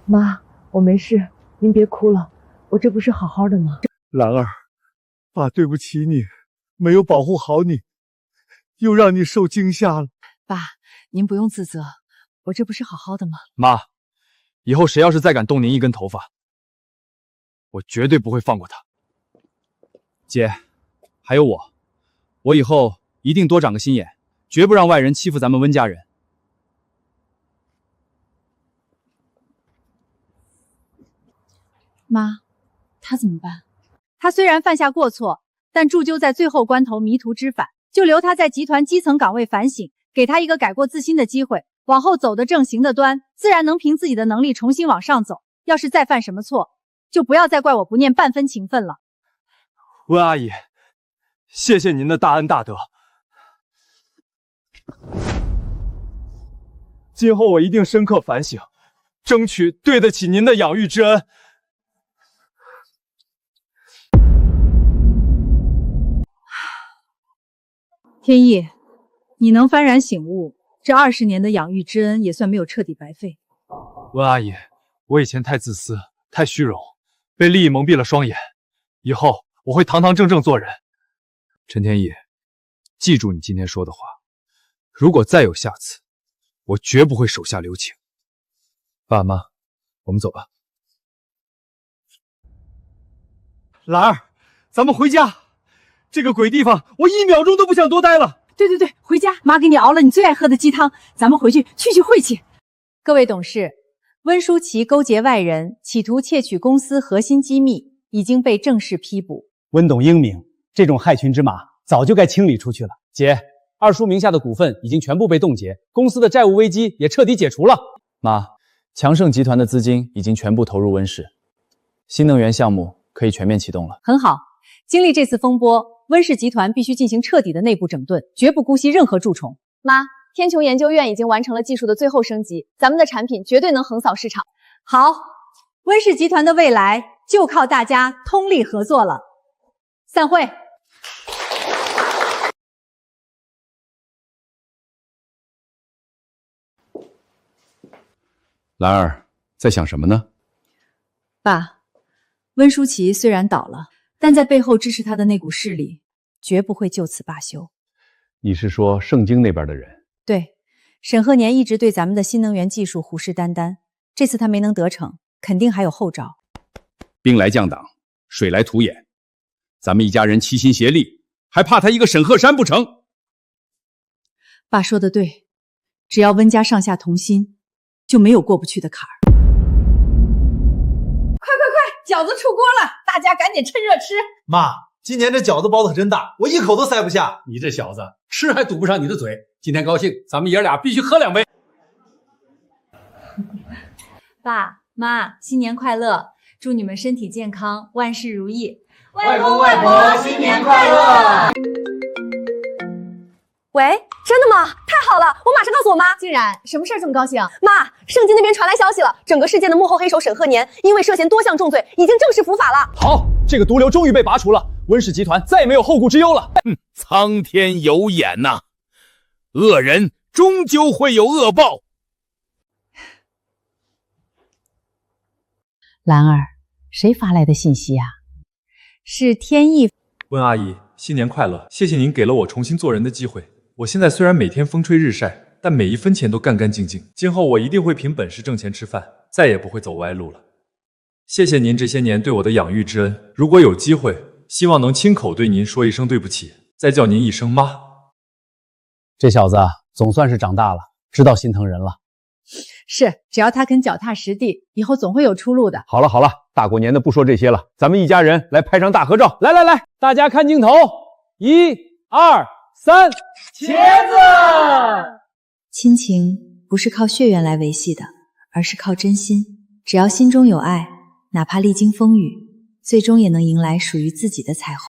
妈，我没事，您别哭了，我这不是好好的吗？兰儿，爸对不起你，没有保护好你，又让你受惊吓了。爸，您不用自责，我这不是好好的吗？妈，以后谁要是再敢动您一根头发，我绝对不会放过他。姐，还有我以后一定多长个心眼，绝不让外人欺负咱们温家人。妈，他怎么办？他虽然犯下过错，但铸就在最后关头迷途知返，就留他在集团基层岗位反省，给他一个改过自新的机会，往后走得正行得端，自然能凭自己的能力重新往上走。要是再犯什么错，就不要再怪我不念半分情分了。温阿姨，谢谢您的大恩大德，今后我一定深刻反省，争取对得起您的养育之恩。天意，你能幡然醒悟，这20年的养育之恩也算没有彻底白费。温阿姨，我以前太自私，太虚荣，被利益蒙蔽了双眼，以后我会堂堂正正做人。陈天意，记住你今天说的话，如果再有下次，我绝不会手下留情。爸妈，我们走吧。兰儿，咱们回家。这个鬼地方，我1秒钟都不想多待了。对，回家，妈给你熬了你最爱喝的鸡汤，咱们回去聚晦气。各位董事，温舒淇勾结外人，企图窃取公司核心机密，已经被正式批捕。温董英明，这种害群之马早就该清理出去了。姐，二叔名下的股份已经全部被冻结，公司的债务危机也彻底解除了。妈，强盛集团的资金已经全部投入温室，新能源项目可以全面启动了。很好，经历这次风波，温氏集团必须进行彻底的内部整顿，绝不姑息任何蛀虫。妈，天穹研究院已经完成了技术的最后升级，咱们的产品绝对能横扫市场。好，温氏集团的未来就靠大家通力合作了。散会。兰儿在想什么呢？爸，温舒淇虽然倒了，但在背后支持他的那股势力绝不会就此罢休。你是说盛京那边的人？对，沈鹤年一直对咱们的新能源技术虎视眈眈，这次他没能得逞，肯定还有后招。兵来将挡，水来土掩，咱们一家人齐心协力，还怕他一个沈鹤山不成？爸说的对，只要温家上下同心，就没有过不去的坎儿。快，饺子出锅了，大家赶紧趁热吃。妈，今年这饺子包的可真大，我一口都塞不下。你这小子吃还堵不上你的嘴。今天高兴，咱们爷俩必须喝2杯。爸妈，新年快乐！祝你们身体健康，万事如意。外公外婆新年快乐！喂，真的吗？太好了，我马上告诉我妈。竟然，什么事儿这么高兴？妈，盛京那边传来消息了，整个事件的幕后黑手沈鹤年因为涉嫌多项重罪，已经正式伏法了。好，这个毒瘤终于被拔除了，温氏集团再也没有后顾之忧了。苍天有眼呐，恶人终究会有恶报。兰儿，谁发来的信息啊？是天意。温阿姨，新年快乐！谢谢您给了我重新做人的机会。我现在虽然每天风吹日晒，但每一分钱都干干净净。今后我一定会凭本事挣钱吃饭，再也不会走歪路了。谢谢您这些年对我的养育之恩。如果有机会，希望能亲口对您说一声对不起，再叫您一声妈。这小子总算是长大了，知道心疼人了。是，只要他肯脚踏实地，以后总会有出路的。好了，大过年的不说这些了，咱们一家人来拍张大合照。来，大家看镜头，1、2、3，茄子！亲情不是靠血缘来维系的，而是靠真心。只要心中有爱，哪怕历经风雨，最终也能迎来属于自己的彩虹。